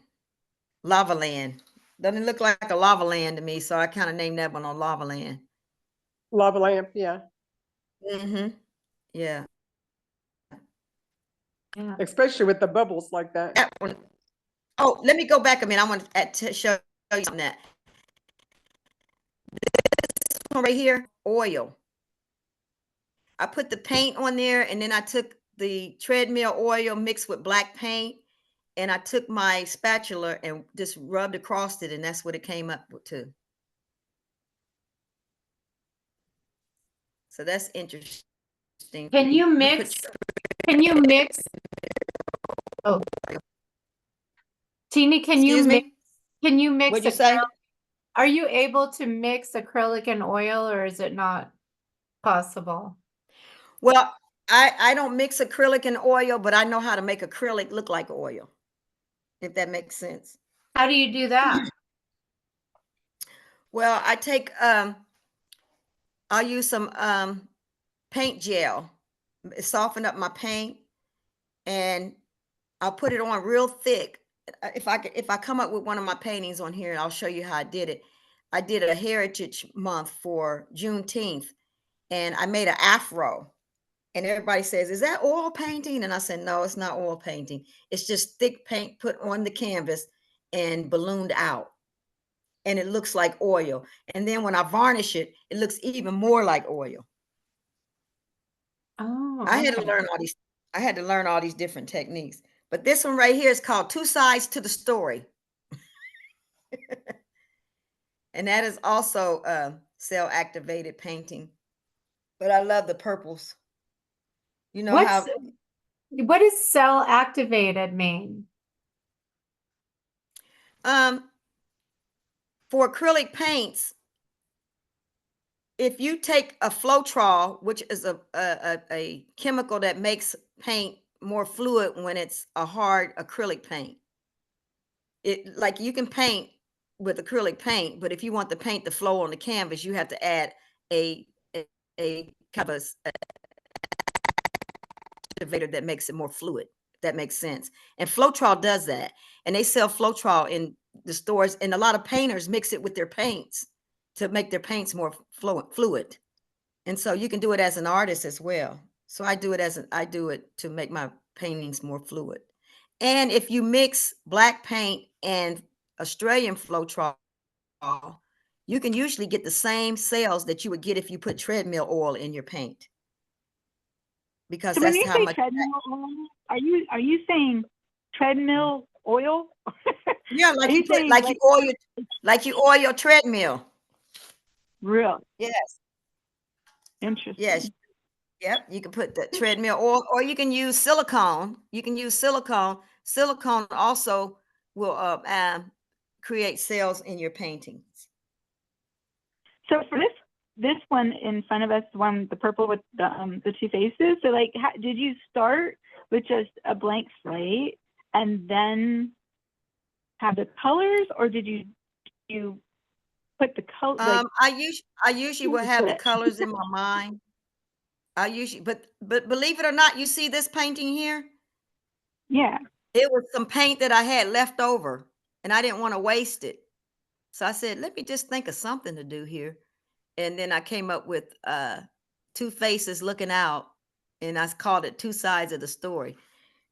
Lava land. Doesn't it look like a lava land to me? So I kind of named that one on Lava Land. Lava lamp, yeah. Mm-hmm. Yeah. Yeah. Especially with the bubbles like that. That one. Oh, let me go back a minute. I want to show you something. That this one right here, oil. I put the paint on there, and then I took the treadmill oil mixed with black paint, and I took my spatula and just rubbed across it, and that's what it came up to. So that's interesting. Can you mix? Can you mix? Oh, Teeny, can you Excuse mix? me? Can you mix? What'd you say? Are you able to mix acrylic and oil, or is it not possible? Well, I don't mix acrylic and oil, but I know how to make acrylic look like oil, if that makes sense. How do you do that? Well, I take I'll use some paint gel, soften up my paint, and I'll put it on real thick. If I come up with one of my paintings on here, I'll show you how I did it. I did a Heritage Month for Juneteenth, and I made an afro. And everybody says, "Is that oil painting?" And I said, "No, it's not oil painting. It's just thick paint put on the canvas and ballooned out. And it looks like oil. And then when I varnish it, it looks even more like oil." Oh, I had to okay. learn all these different techniques. But this one right here is called Two Sides to the Story. And that is also cell activated painting. But I love the purples. You know what does cell activated mean? For acrylic paints, if you take a Floetrol, which is a chemical that makes paint more fluid when it's a hard acrylic paint, it like you can paint with acrylic paint, but if you want the paint to flow on the canvas, you have to add a kind of activator that makes it more fluid, that makes sense. And Floetrol does that. And they sell Floetrol in the stores, and a lot of painters mix it with their paints to make their paints more fluid. And so you can do it as an artist as well. So I do it to make my paintings more fluid. And if you mix black paint and Australian Floetrol, you can usually get the same sales that you would get if you put treadmill oil in your paint. Because So when that's you how say much. treadmill oil, are you saying treadmill oil? Yeah, like Are you you put, saying like you oil your treadmill. real Yes, interesting? yes. Yep, you can put the treadmill or you can use silicone. You can use silicone. Silicone also will create cells in your paintings. So for this one in front of us, the purple with the two faces. So like, did you start with just a blank slate and then have the colors, or did you put the color? I usually will have the colors in my mind. But believe it or not, you see this painting here? Yeah. It was some paint that I had left over, and I didn't want to waste it. So I said, let me just think of something to do here. And then I came up with two faces looking out, and I called it Two Sides of the Story.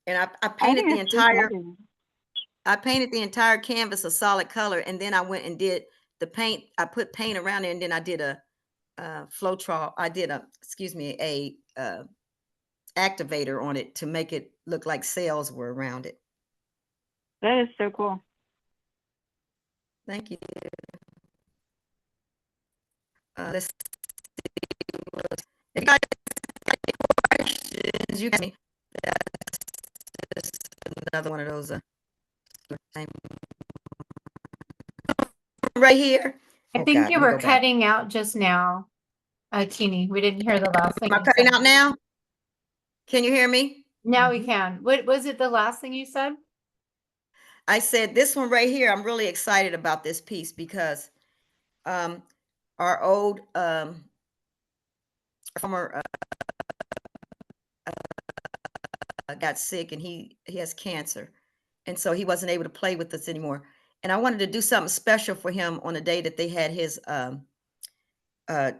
And I painted the entire canvas a solid color, and then I went and did the paint. I put paint around it, and then I did a Floetrol. I did a activator on it to make it look like cells were around it. That is so cool. Thank you. Let's see. If you guys have any questions, you can ask me. That's another one of those. Right here. I think you were cutting out just now, Teeny. We didn't hear the last thing. Am I cutting out now? Can you hear me? Now we can. What was it, the last thing you said? I said this one right here, I'm really excited about this piece because our old former got sick, and he has cancer. And so he wasn't able to play with us anymore. And I wanted to do something special for him on the day that they had his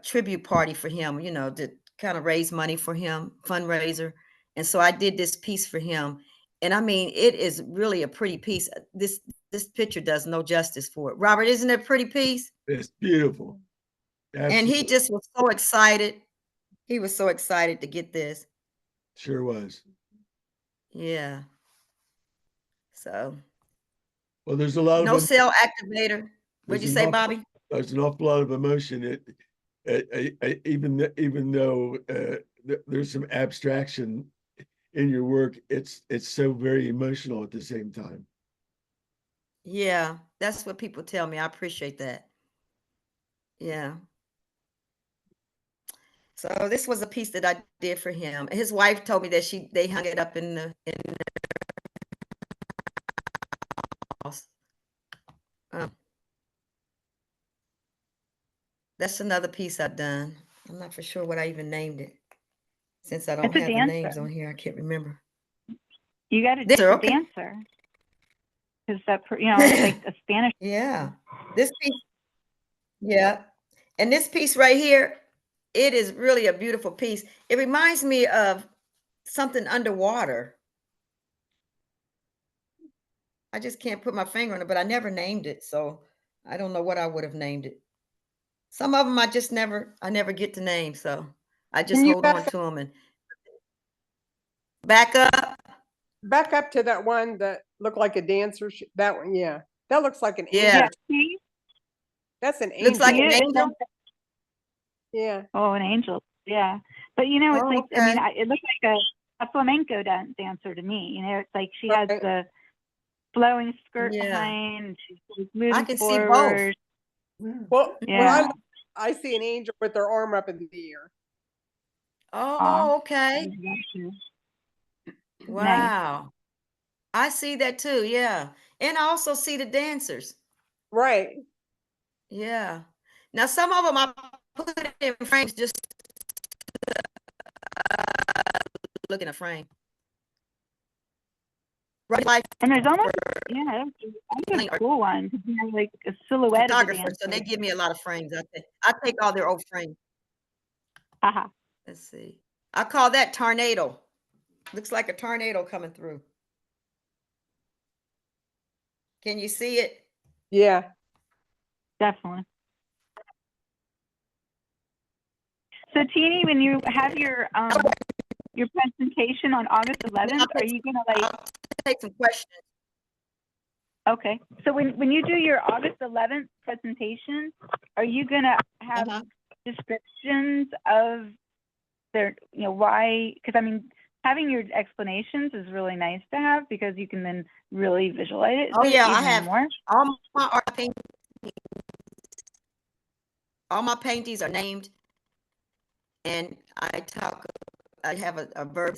tribute party for him, you know, to kind of raise money for him, fundraiser. And so I did this piece for him. And I mean, it is really a pretty piece. This picture does no justice for it. Robert, isn't it a pretty piece? It's beautiful. Absolutely. And he just was so excited. He was so excited to get this. Sure was. Yeah. So. Well, there's a lot no of cell activator. What'd you say, Bobby? There's an awful lot of emotion. Even though there's some abstraction in your work, it's so very emotional at the same time. Yeah, that's what people tell me. I appreciate that. Yeah. So this was a piece that I did for him. His wife told me that they hung it up in the house. That's another piece I've done. I'm not for sure what I even named it. Since I don't have the names on here, I can't remember. You got to do a dancer. Because that, you know, it's like a Spanish. Yeah. This piece. Yeah. And this piece right here, it is really a beautiful piece. It reminds me of something underwater. I just can't put my finger on it, but I never named it. So I don't know what I would have named it. Some of them I never get to name. So I just hold on to them and back up. Back up to that one that looked like a dancer. That one, yeah. That looks like an angel. Yeah. That's an angel. Looks like an angel? Yeah. Oh, an angel. Yeah. But you know, it's like, I mean, it looks like a flamenco dancer to me. You know, it's like she has the flowing skirt behind. She's moving I can forward. see both. Well, I see an angel with their arm up in the air. Oh, okay. Wow. Nice. I see that too. Yeah. And I also see the dancers. Right. Yeah. Now, some of them I put in frames just look in a frame. life And there's almost, yeah, that's a cool one, because you have like a silhouette of the photographer, so they dancer. give me a lot of frames. I take all their old frames. Haha. Let's see. I call that tornado. Looks like a tornado coming through. Can you see it? Yeah. Definitely. So Teeny, when you have your presentation on August 11th, are you gonna like? I'll take some questions. Okay. So when you do your August 11th presentation, are you gonna have descriptions of their, you know, why? Because I mean, having your explanations is really nice to have, because you can then really visualize it. Oh yeah, I even have more. all my art paintings. All my paintings are named, and I have a verb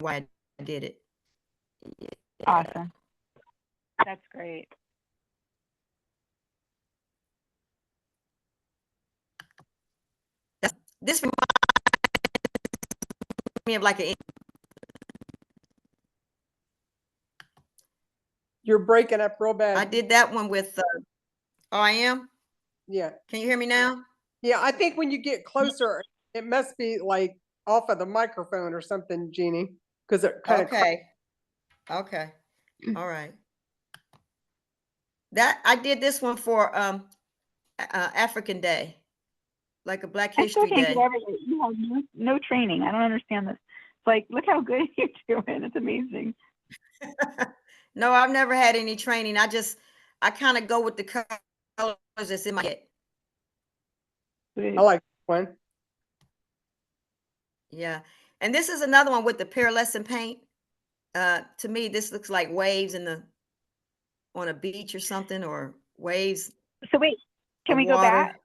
why I did it. Yeah. Awesome. That's great. This reminds me of like a. You're breaking up real bad. I did that one with. Oh, I am. Yeah. Can you hear me now? Yeah, I think when you get closer, it must be like off of the microphone or something, Jeannie, because it kind of. Okay. Okay. All right. That I did this one for African Day, like a Black I still History can't Day. get over it. You have no training. I don't understand this. It's like, look how good you're doing. It's amazing. No, I've never had any training. I kind of go with the colors that's in my head. I like one. Yeah. And this is another one with the pearlescent paint. To me, this looks like waves on a beach or something, or waves. So wait, can we go water. back?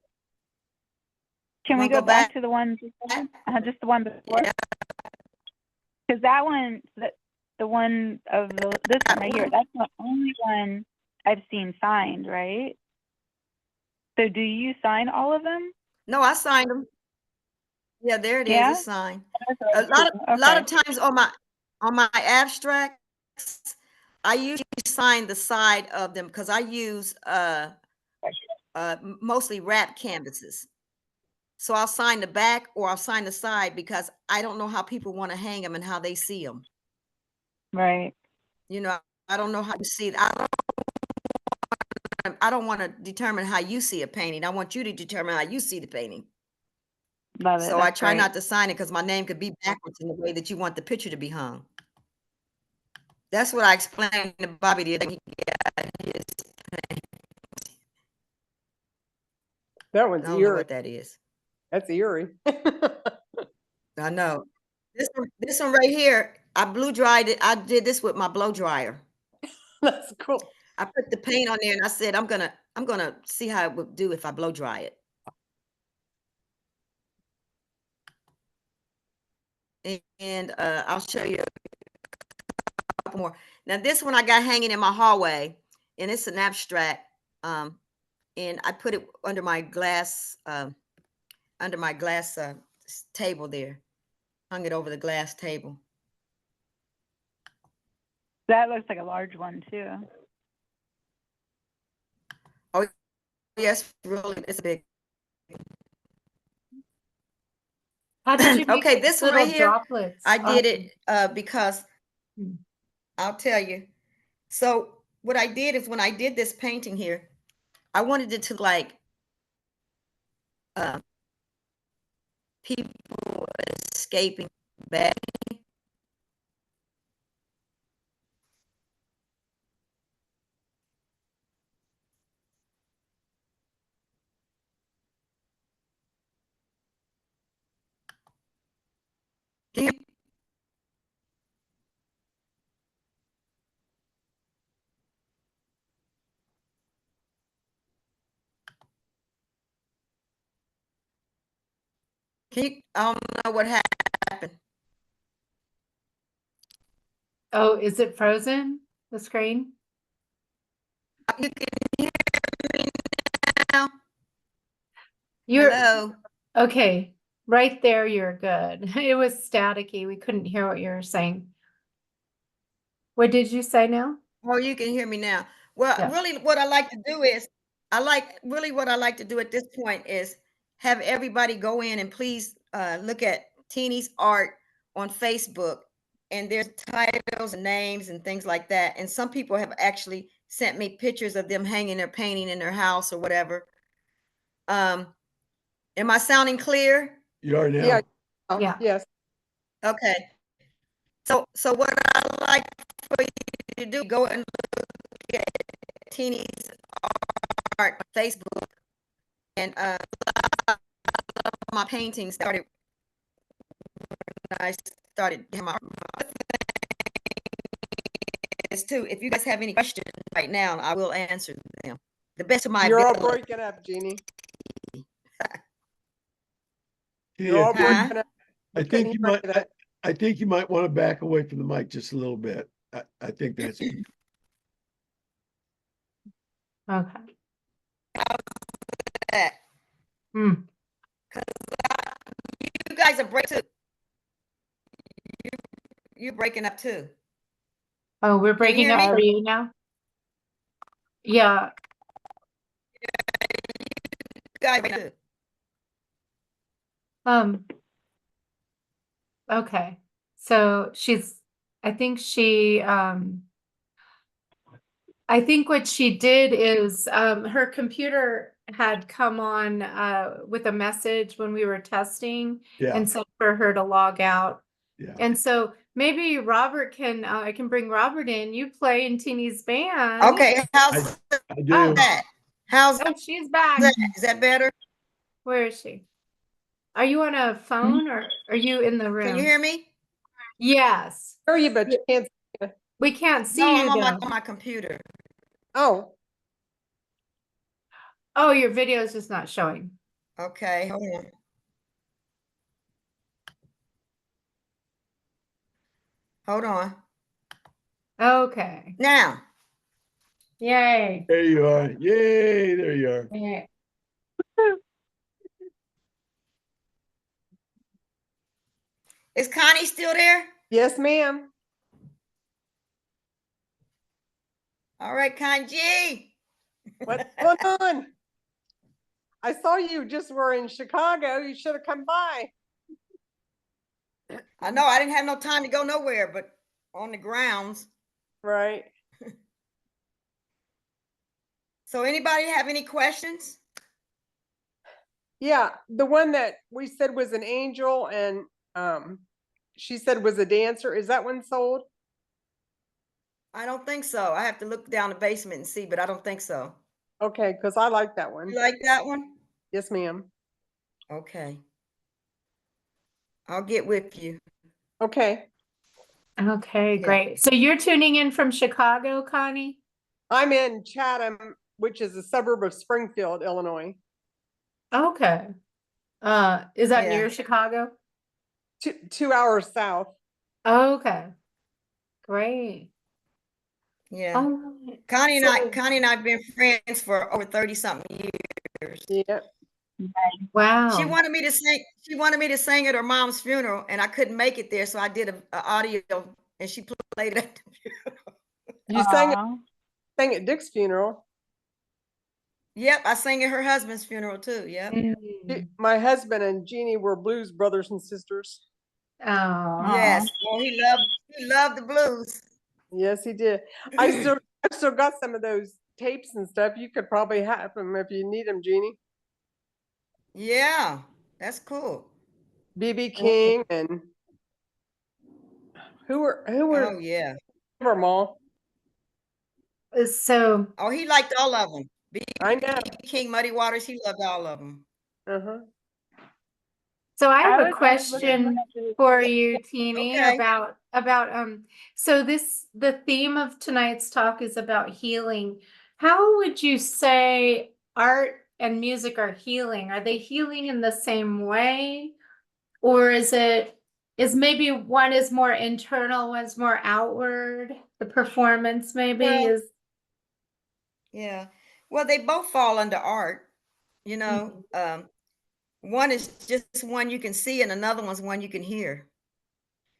Can we Wanna go go back back? to the one before? Just the one before? Yeah. Because that one, the one of this one right here, that's the only one I've seen signed, right? So do you sign all of them? No, I signed them. Yeah, there it is. Yeah? It's signed. Okay. A lot of times on my abstracts, I usually sign the side of them because I use mostly wrap canvases. So I'll sign the back or I'll sign the side because I don't know how people want to hang them and how they see them. Right. You know, I don't know how you see it. I don't want to determine how you see a painting. I want you to determine how you see the painting. Love it. So I That's try great. not to sign it because my name could be backwards in the way that you want the picture to be hung. That's what I explained to Bobby the other day. That one's I don't know eerie. what that is. That's eerie. I know. This one right here, I blow dried it. I did this with my blow dryer. That's cool. I put the paint on there and I said, I'm gonna see how it would do if I blow dry it. And I'll show you a couple more. Now this one I got hanging in my hallway, and it's an abstract. And I put it under my glass table there. Hung it over the glass table. That looks like a large one too. Oh yes, really, it's big. How did you make Okay, this one little right here, droplets? I did it because Hmm. I'll tell you. So what I did is when I did this painting here, I wanted it to like people escaping bad. Can you- I don't know what happened. Oh, is it frozen? The screen? You can hear me now? You're Hello? okay. Right there, you're good. It was staticky. We couldn't hear what you were saying. What did you say now? Oh, you can hear me now. Well, Yeah. really, what I like to do is, what I like to do at this point is have everybody go in and please look at Teeny's art on Facebook. And there's titles and names and things like that. And some people have actually sent me pictures of them hanging their painting in their house or whatever. Am I sounding clear? You are now. Yeah. Yeah. Yes. Okay. So what I like for you to do, go and look at Teeny's art on Facebook, and my paintings started when I started my is too. If you guys have any questions right now, I will answer them the best of my You're all ability. breaking up, Jeannie. Yeah, You're all Huh? breaking up. I We couldn't think you hear might. any of that. I think you might want to back away from the mic just a little bit. I think that's Okay. That. Hmm. You guys are breaking. You're breaking up too. Oh, we're breaking hear up me? for you now? Yeah. You guys breaking up too. Okay. So I think I think what she did is, her computer had come on, with a message when we were testing Yeah. and said for her to log out. Yeah. And so maybe Robert can, I can bring Robert in. You play in Teeny's band. Okay, how's I do. Oh. that? How's Oh, she's back. that? Is that better? Where is she? Are you on a phone or are you in the room? Can you hear me? Yes. Hear you, but you can't. We can't see No, you I'm though. on my computer. Oh, Oh, your video is just not showing. Okay, hold on. Hold on. Okay. Now, Yay. There you are. Yay! There you are. Yay. is Connie still there? yes, ma'am. All right, Conji. What's going on? I saw you just were in Chicago. You should have come by. I know I didn't have no time to go nowhere, but on the grounds. Right. So anybody have any questions? Yeah, the one that we said was an angel and she said was a dancer. Is that one sold? I don't think so. I have to look down the basement and see, but I don't think so. Okay, because I like that one. You like that one? Yes, ma'am. Okay. I'll get with you. Okay. Okay, Yeah. great. So you're tuning in from Chicago, Connie? I'm in Chatham, which is a suburb of Springfield, Illinois. Okay. Is that Yeah. near Chicago? 2 hours south. Okay. Great. Yeah. Oh, Connie and so- Connie and I've been friends for over 30 something years. Yeah. wow. She wanted me to sing at her mom's funeral, and I couldn't make it there, so I did a audio, and she played it at the funeral. You sang at Dick's funeral. Yep, I sang at her husband's funeral too. Yep. My husband and Jeannie were blues brothers and sisters. Oh. Yes. Oh, he loved the blues. Yes, he did. I still got some of those tapes and stuff. You could probably have them if you need them, Jeannie. Yeah, that's cool. B.B. King and who were Oh yeah. them all. So Oh, he liked all of them. I know. King, Muddy Waters, he loved all of them. Uh-huh. So I have a question for you, Teeny, Okay. about so the theme of tonight's talk is about healing. How would you say art and music are healing? Are they healing in the same way? Or is maybe one is more internal, one's more outward? The performance maybe Well, is Yeah. Well, they both fall under art, you know. One is just one you can see and another one's one you can hear.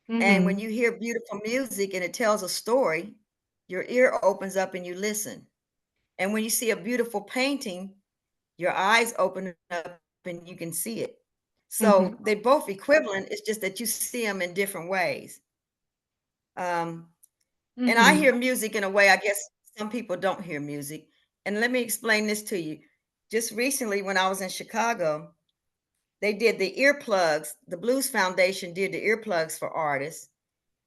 And when Mhm. you hear beautiful music and it tells a story, your ear opens up and you listen. And when you see a beautiful painting, your eyes open up and you can see it. So Mhm. they both equivalent. It's just that you see them in different ways. And I Mhm. hear music in a way, I guess some people don't hear music. And let me explain this to you. Just recently, when I was in Chicago, they did the earplugs. The Blues Foundation did the earplugs for artists,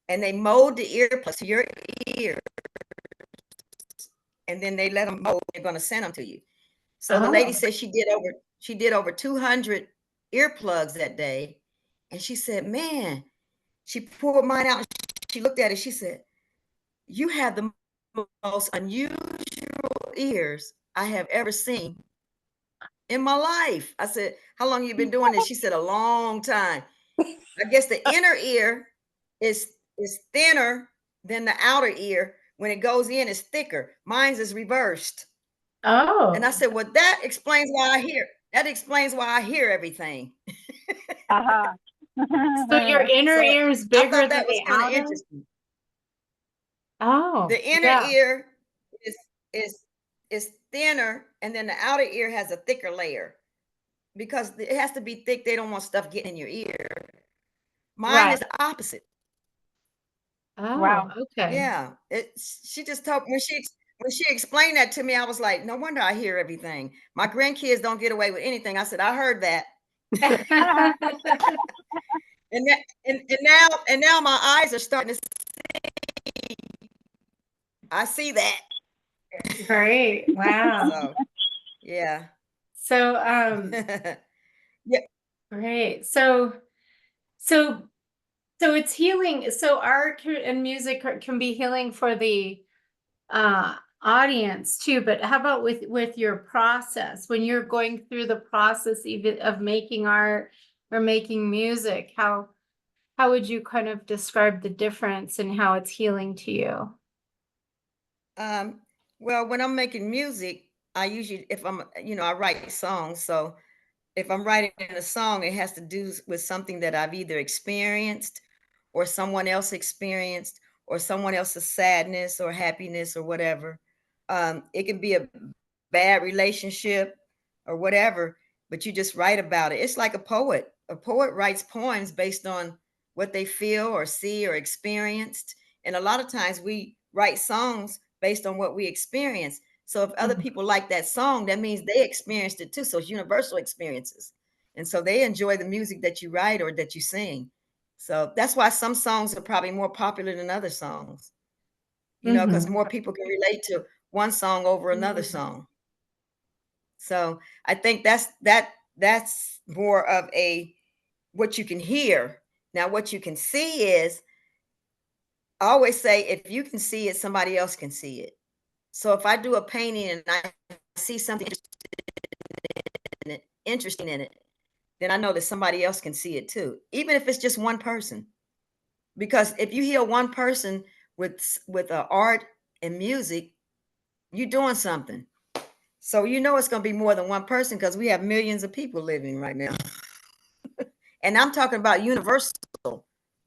and they mold the earplugs to your ear, and then they let them mold. They're going to send them to you. So the lady Oh. said she did over 200 earplugs that day, and she said, "Man," she pulled mine out. She looked at it. She said, "You have the most unusual ears I have ever seen in my life." I said, "How long you been doing this?" She said, "A long time." I guess the inner ear is thinner than the outer ear. When it goes in, it's thicker. Mine's is reversed. And I Oh. said, "Well, that explains why I hear. That explains why I hear everything." Uh-huh. So your inner So ear is I bigger thought than that was the kind of outer? interesting. Oh, The inner yeah. ear is is is thinner, and then the outer ear has a thicker layer because it has to be thick. They don't want stuff getting in your ear. Mine Right. is the opposite. Oh, Wow. okay. Yeah, she just told when she explained that to me, I was like, no wonder I hear everything. My grandkids don't get away with anything. I said, I heard that. And that and now my eyes are starting to see. I see that. Great. Wow. So yeah. So, Yeah. great. So so it's healing. So and music can be healing for the audience too, but how about with your process when you're going through the process even of making art or making music, how would you kind of describe the difference and how it's healing to you? Um, well, when I'm making music, I usually, if I'm, I write songs. So if I'm writing a song, it has to do with something that I've either experienced or someone else experienced or someone else's sadness or happiness or whatever. It can be a bad relationship or whatever, but you just write about it. It's like a poet. A poet writes poems based on what they feel or see or experienced. And a lot of times we write songs based on what we experience. So if other Mhm. people like that song, that means they experienced it too. So it's universal experiences. And so they enjoy the music that you write or that you sing. So that's why some songs are probably more popular than other songs, because Mhm. more people can relate to one song over another Mhm. song. So I think that's more of a what you can hear. Now, what you can see is, I always say, if you can see it, somebody else can see it. So if I do a painting and I see something interesting in it, then I know that somebody else can see it too, even if it's just one person. Because if you hear one person with art and music, you're doing something. So it's going to be more than one person because we have millions of people living right now. And I'm talking about universal.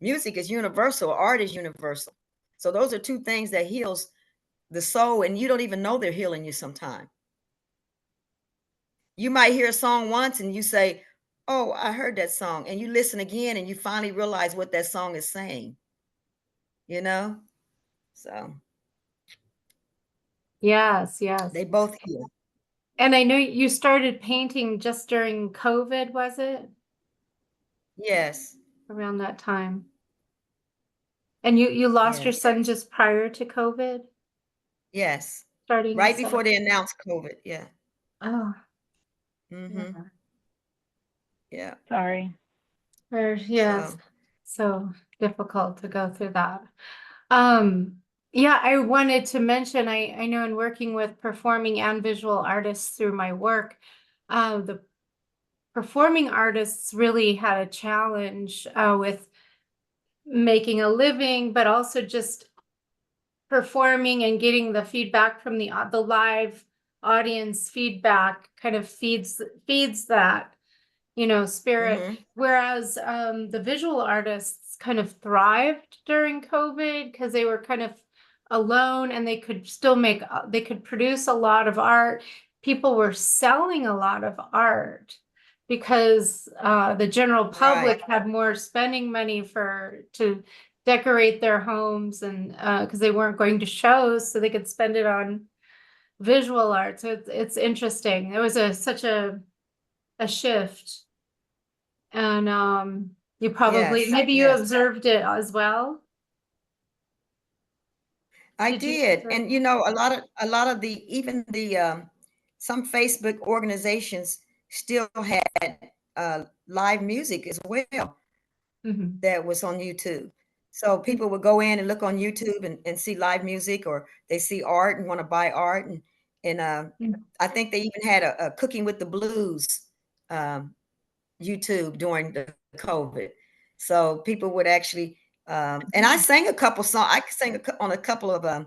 Music is universal, art is universal. So those are two things that heals the soul, and you don't even know they're healing you sometime. You might hear a song once and you say, "Oh, I heard that song." And you listen again and you finally realize what that song is saying, you know? So Yes, yes. they both heal. And I know you started painting just during COVID, was it? Yes. Around that time. And you lost your Yes. son just prior to COVID Yes. starting Right so. before they announced COVID. Yeah. Oh, Mm-hmm. yeah. Yeah. Sorry. Yes. So So difficult to go through that. Um, yeah, I wanted to mention, I know in working with performing and visual artists through my work, the performing artists really had a challenge with making a living, but also just performing and getting the feedback from the live audience feedback kind of feeds that spirit. mm-hmm. Whereas the visual artists kind of thrived during COVID because they were kind of alone and they could still they could produce a lot of art. People were selling a lot of art because the general public had more spending money to decorate their homes, and because they weren't going to shows, so they could spend it on visual art. So it's interesting. It was such a shift, and you probably maybe you observed it as well. I did. And you know, a lot of the even the some Facebook organizations still had live music as well that was on YouTube. So people would go in and look on YouTube and see live music, or they see art and want to buy art. And I think they even had a Cooking with the Blues YouTube during the COVID. So people would actually, and I sang a couple songs. I sang on a couple of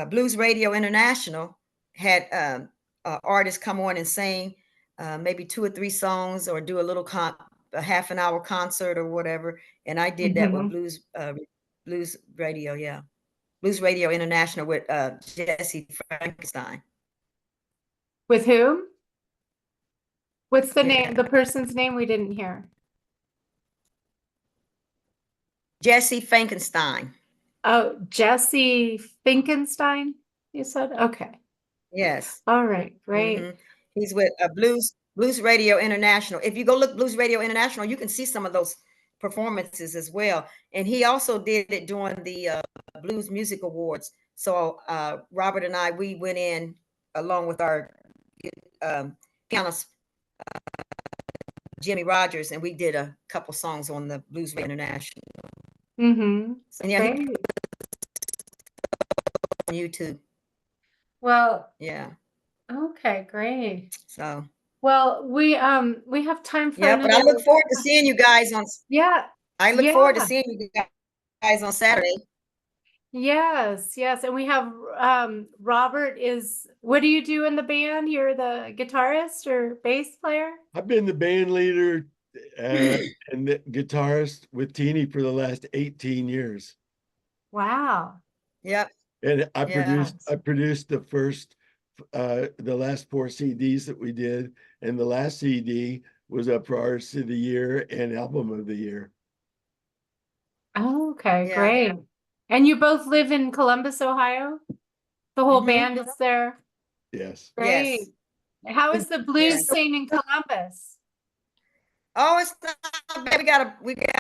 Blues Radio International had artists come on and sing maybe 2 or 3 songs, or do a little a half an hour concert or whatever. And I did that with Blues Radio, Blues Radio International with Jesse Frankenstein. With whom? What's the name? The person's name we didn't hear. Jesse Frankenstein. Oh, Jesse Finkenstein, you said? Okay. Yes. All right, great. He's with Blues Radio International. If you go look Blues Radio International, you can see some of those performances as well. And he also did it during the Blues Music Awards. So Robert and I, we went in along with our pianist Jimmy Rogers, and we did a couple songs on the Blues Radio International. So, yeah, great. On YouTube. Well, yeah. Okay, great. So, well, we have time for but I look forward to seeing you guys on. I look forward to seeing you guys on Saturday. Yes, and we have Robert what do you do in the band? You're the guitarist or bass player? I've been the band leader and the guitarist with Teeny for the last 18 years. Wow. Yep. And I produced the last 4 CDs that we did, and the last CD was up for Artist of the Year and Album of the Year. Oh, okay, great. And you both live in Columbus, Ohio? The whole band is there? Yes. Great. Yes. How is the blues scene in Columbus? Oh, it's not bad. We got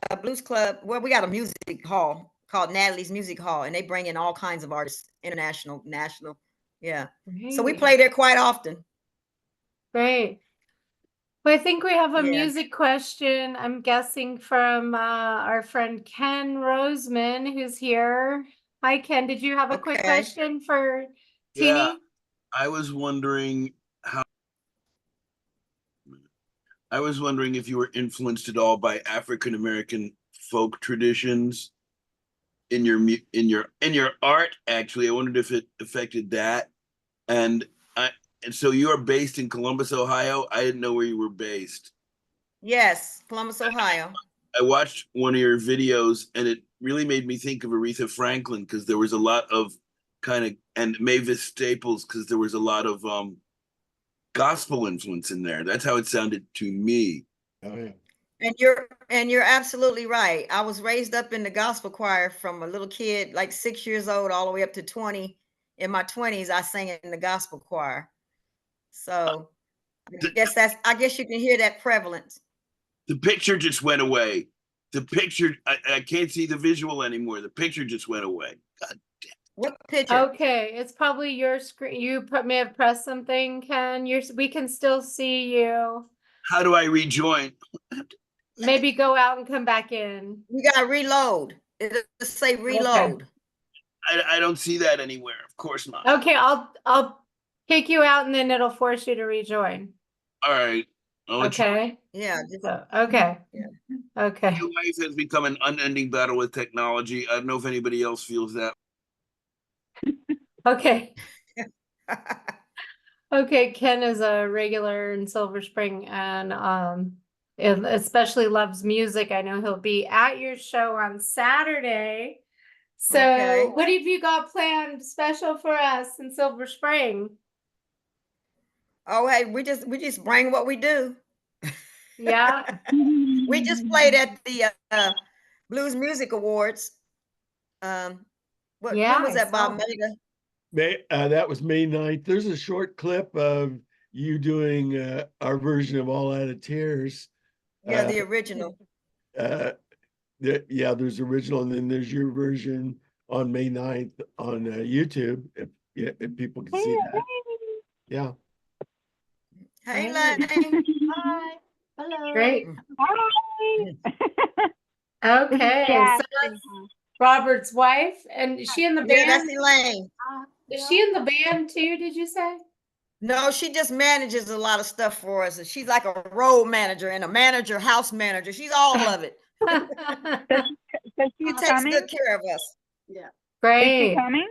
a blues club. Well, we got a music hall called Natalie's Music Hall, and they bring in all kinds of artists, international, national. Yeah. Great. So we play there quite often. Great. Well, I think we have a music question, I'm guessing, from our friend Ken Roseman, who's here. Hi, Ken. Did you have a quick question for Teeny? Yeah, I was wondering if you were influenced at all by African American folk traditions in your art. Actually, I wondered if it affected that. And so you are based in Columbus, Ohio. I didn't know where you were based. Yes, Columbus, Ohio. I watched one of your videos, and it really made me think of Aretha Franklin, because there was a lot of and Mavis Staples, because there was a lot of gospel influence in there. That's how it sounded to me. Oh yeah. And you're absolutely right. I was raised up in the gospel choir from a little kid, like 6 years old, all the way up to 20. In my 20s, I sang in the gospel choir. So I guess you can hear that prevalence. The picture just went away. The picture, I can't see the visual anymore. The picture just went away. God damn. What picture? Okay, it's probably your screen. You may have pressed something, Ken. We can still see you. How do I rejoin? Maybe go out and come back in. You gotta reload. It'll say reload. Okay. I don't see that anywhere. Of course not. Okay, I'll kick you out, and then it'll force you to rejoin. All right. Okay. Yeah. Okay. Yeah. Okay. Your life has become an unending battle with technology. I don't know if anybody else feels that. Okay. Okay, Ken is a regular in Silver Spring, and and especially loves music. I know he'll be at your show on Saturday. So Okay. what have you got planned special for us in Silver Spring? Oh, hey, we just bring what we do. Yeah. We just played at the Blues Music Awards. When was I that, Bob? saw. That was May 9th. There's a short clip of you doing our version of All Out of Tears. Yeah, the original. There's original, and then there's your version on May 9th on YouTube, if people can see that. Yeah. Hey, Right. Lane. Hi. Hello. Great. Hi. Okay. Yeah. So that's Robert's wife, and is she in the Yeah, that's band? Elaine. Is she in the band too, did you say? No, she just manages a lot of stuff for us. She's like a road manager and a manager, house manager. She's all of it. So She she's takes coming? good care of us. Is she Great. coming?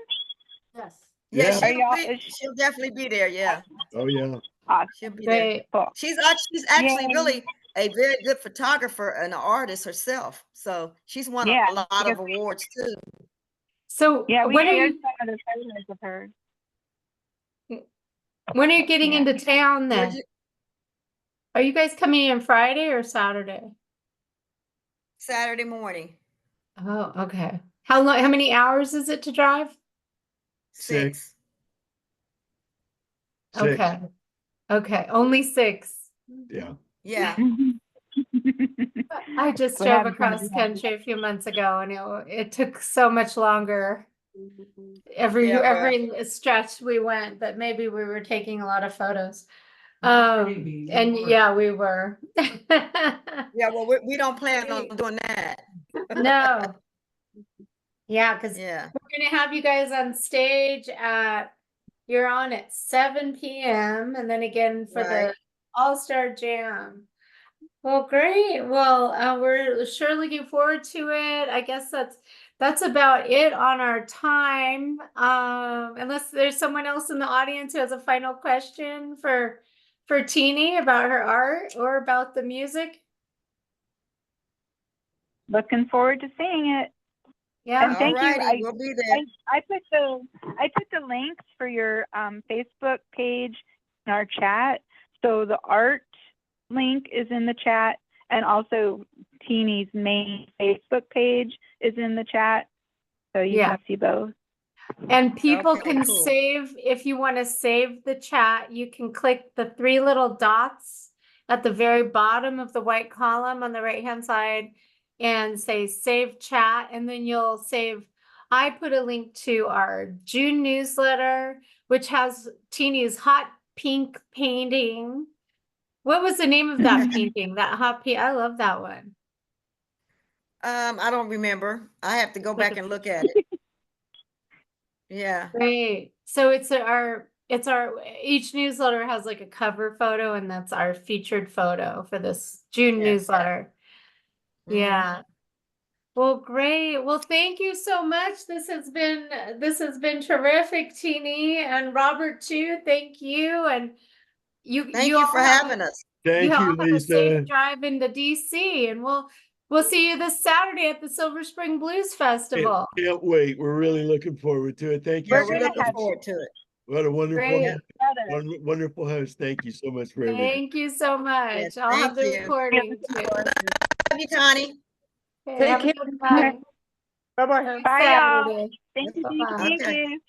Yes. Yeah, Yeah. she'll definitely be there. Yeah, Oh, yeah. Awesome. she'll be there. Great. Cool. She's actually Yay. really a very good photographer and an artist herself. So she's won Yeah, a lot because of awards too. So Yeah, we when are shared you some of the photos of her. getting Yeah. into town then? Would you- Are you guys coming in Friday or Saturday? Saturday morning, Oh, okay. How many hours is it to drive? 6. Six. Okay. Okay. Only 6. Yeah. Yeah. I just We're drove having fun across doing that. country a few months ago and it took so much longer every Yeah, well. every stretch we went, but maybe we were taking a lot of photos. Maybe. And yeah, we were. Yeah, well, we don't plan on doing that. No. Yeah, because Yeah. we're gonna have you guys on stage you're on at 7 p.m. and then again for the Right. All-Star Jam. Well, great. Well, we're sure looking forward to it. I guess that's about it on our time. Unless there's someone else in the audience who has a final question for Teeny about her art or about the music. Looking forward to seeing it. Yeah. And thank you. Alrighty, we'll be there. I put the links for your Facebook page in our chat. So the art link is in the chat, and also Teeny's main Facebook page is in the chat. So you Yeah. can see both. And people Okay, can cool. save, if you want to save the chat, you can click the 3 little dots at the very bottom of the white column on the right-hand side and say save chat, and then you'll save. I put a link to our June newsletter, which has Teeny's hot pink painting. What was the name of that painting? That hot pink, I love that one. I don't remember. I have to go back and look at it. Yeah. Great. So it's our each newsletter has like a cover photo, and that's our featured photo for this June Yeah. newsletter. Mhm. Yeah. Well, great. Well, thank you so much. This has been terrific, Teeny, and Robert too. Thank you. And Thank you you all for have having us. Thank all you, have a Lisa. safe drive into DC, and we'll see you this Saturday at the Silver Spring Blues Festival. Can't wait. We're really looking forward to it. Thank you. Yeah, We're we're gonna looking have- forward to it. What a wonderful, Great. wonderful host. Thank you so much for everything. Thank you so much. Yes, I'll have the thank you. recording too. Love you, Connie. Okay, Take have a care. good night. Bye-bye. Bye, y'all. Saturday. Thank you. Bye-bye. Thank Okay. you.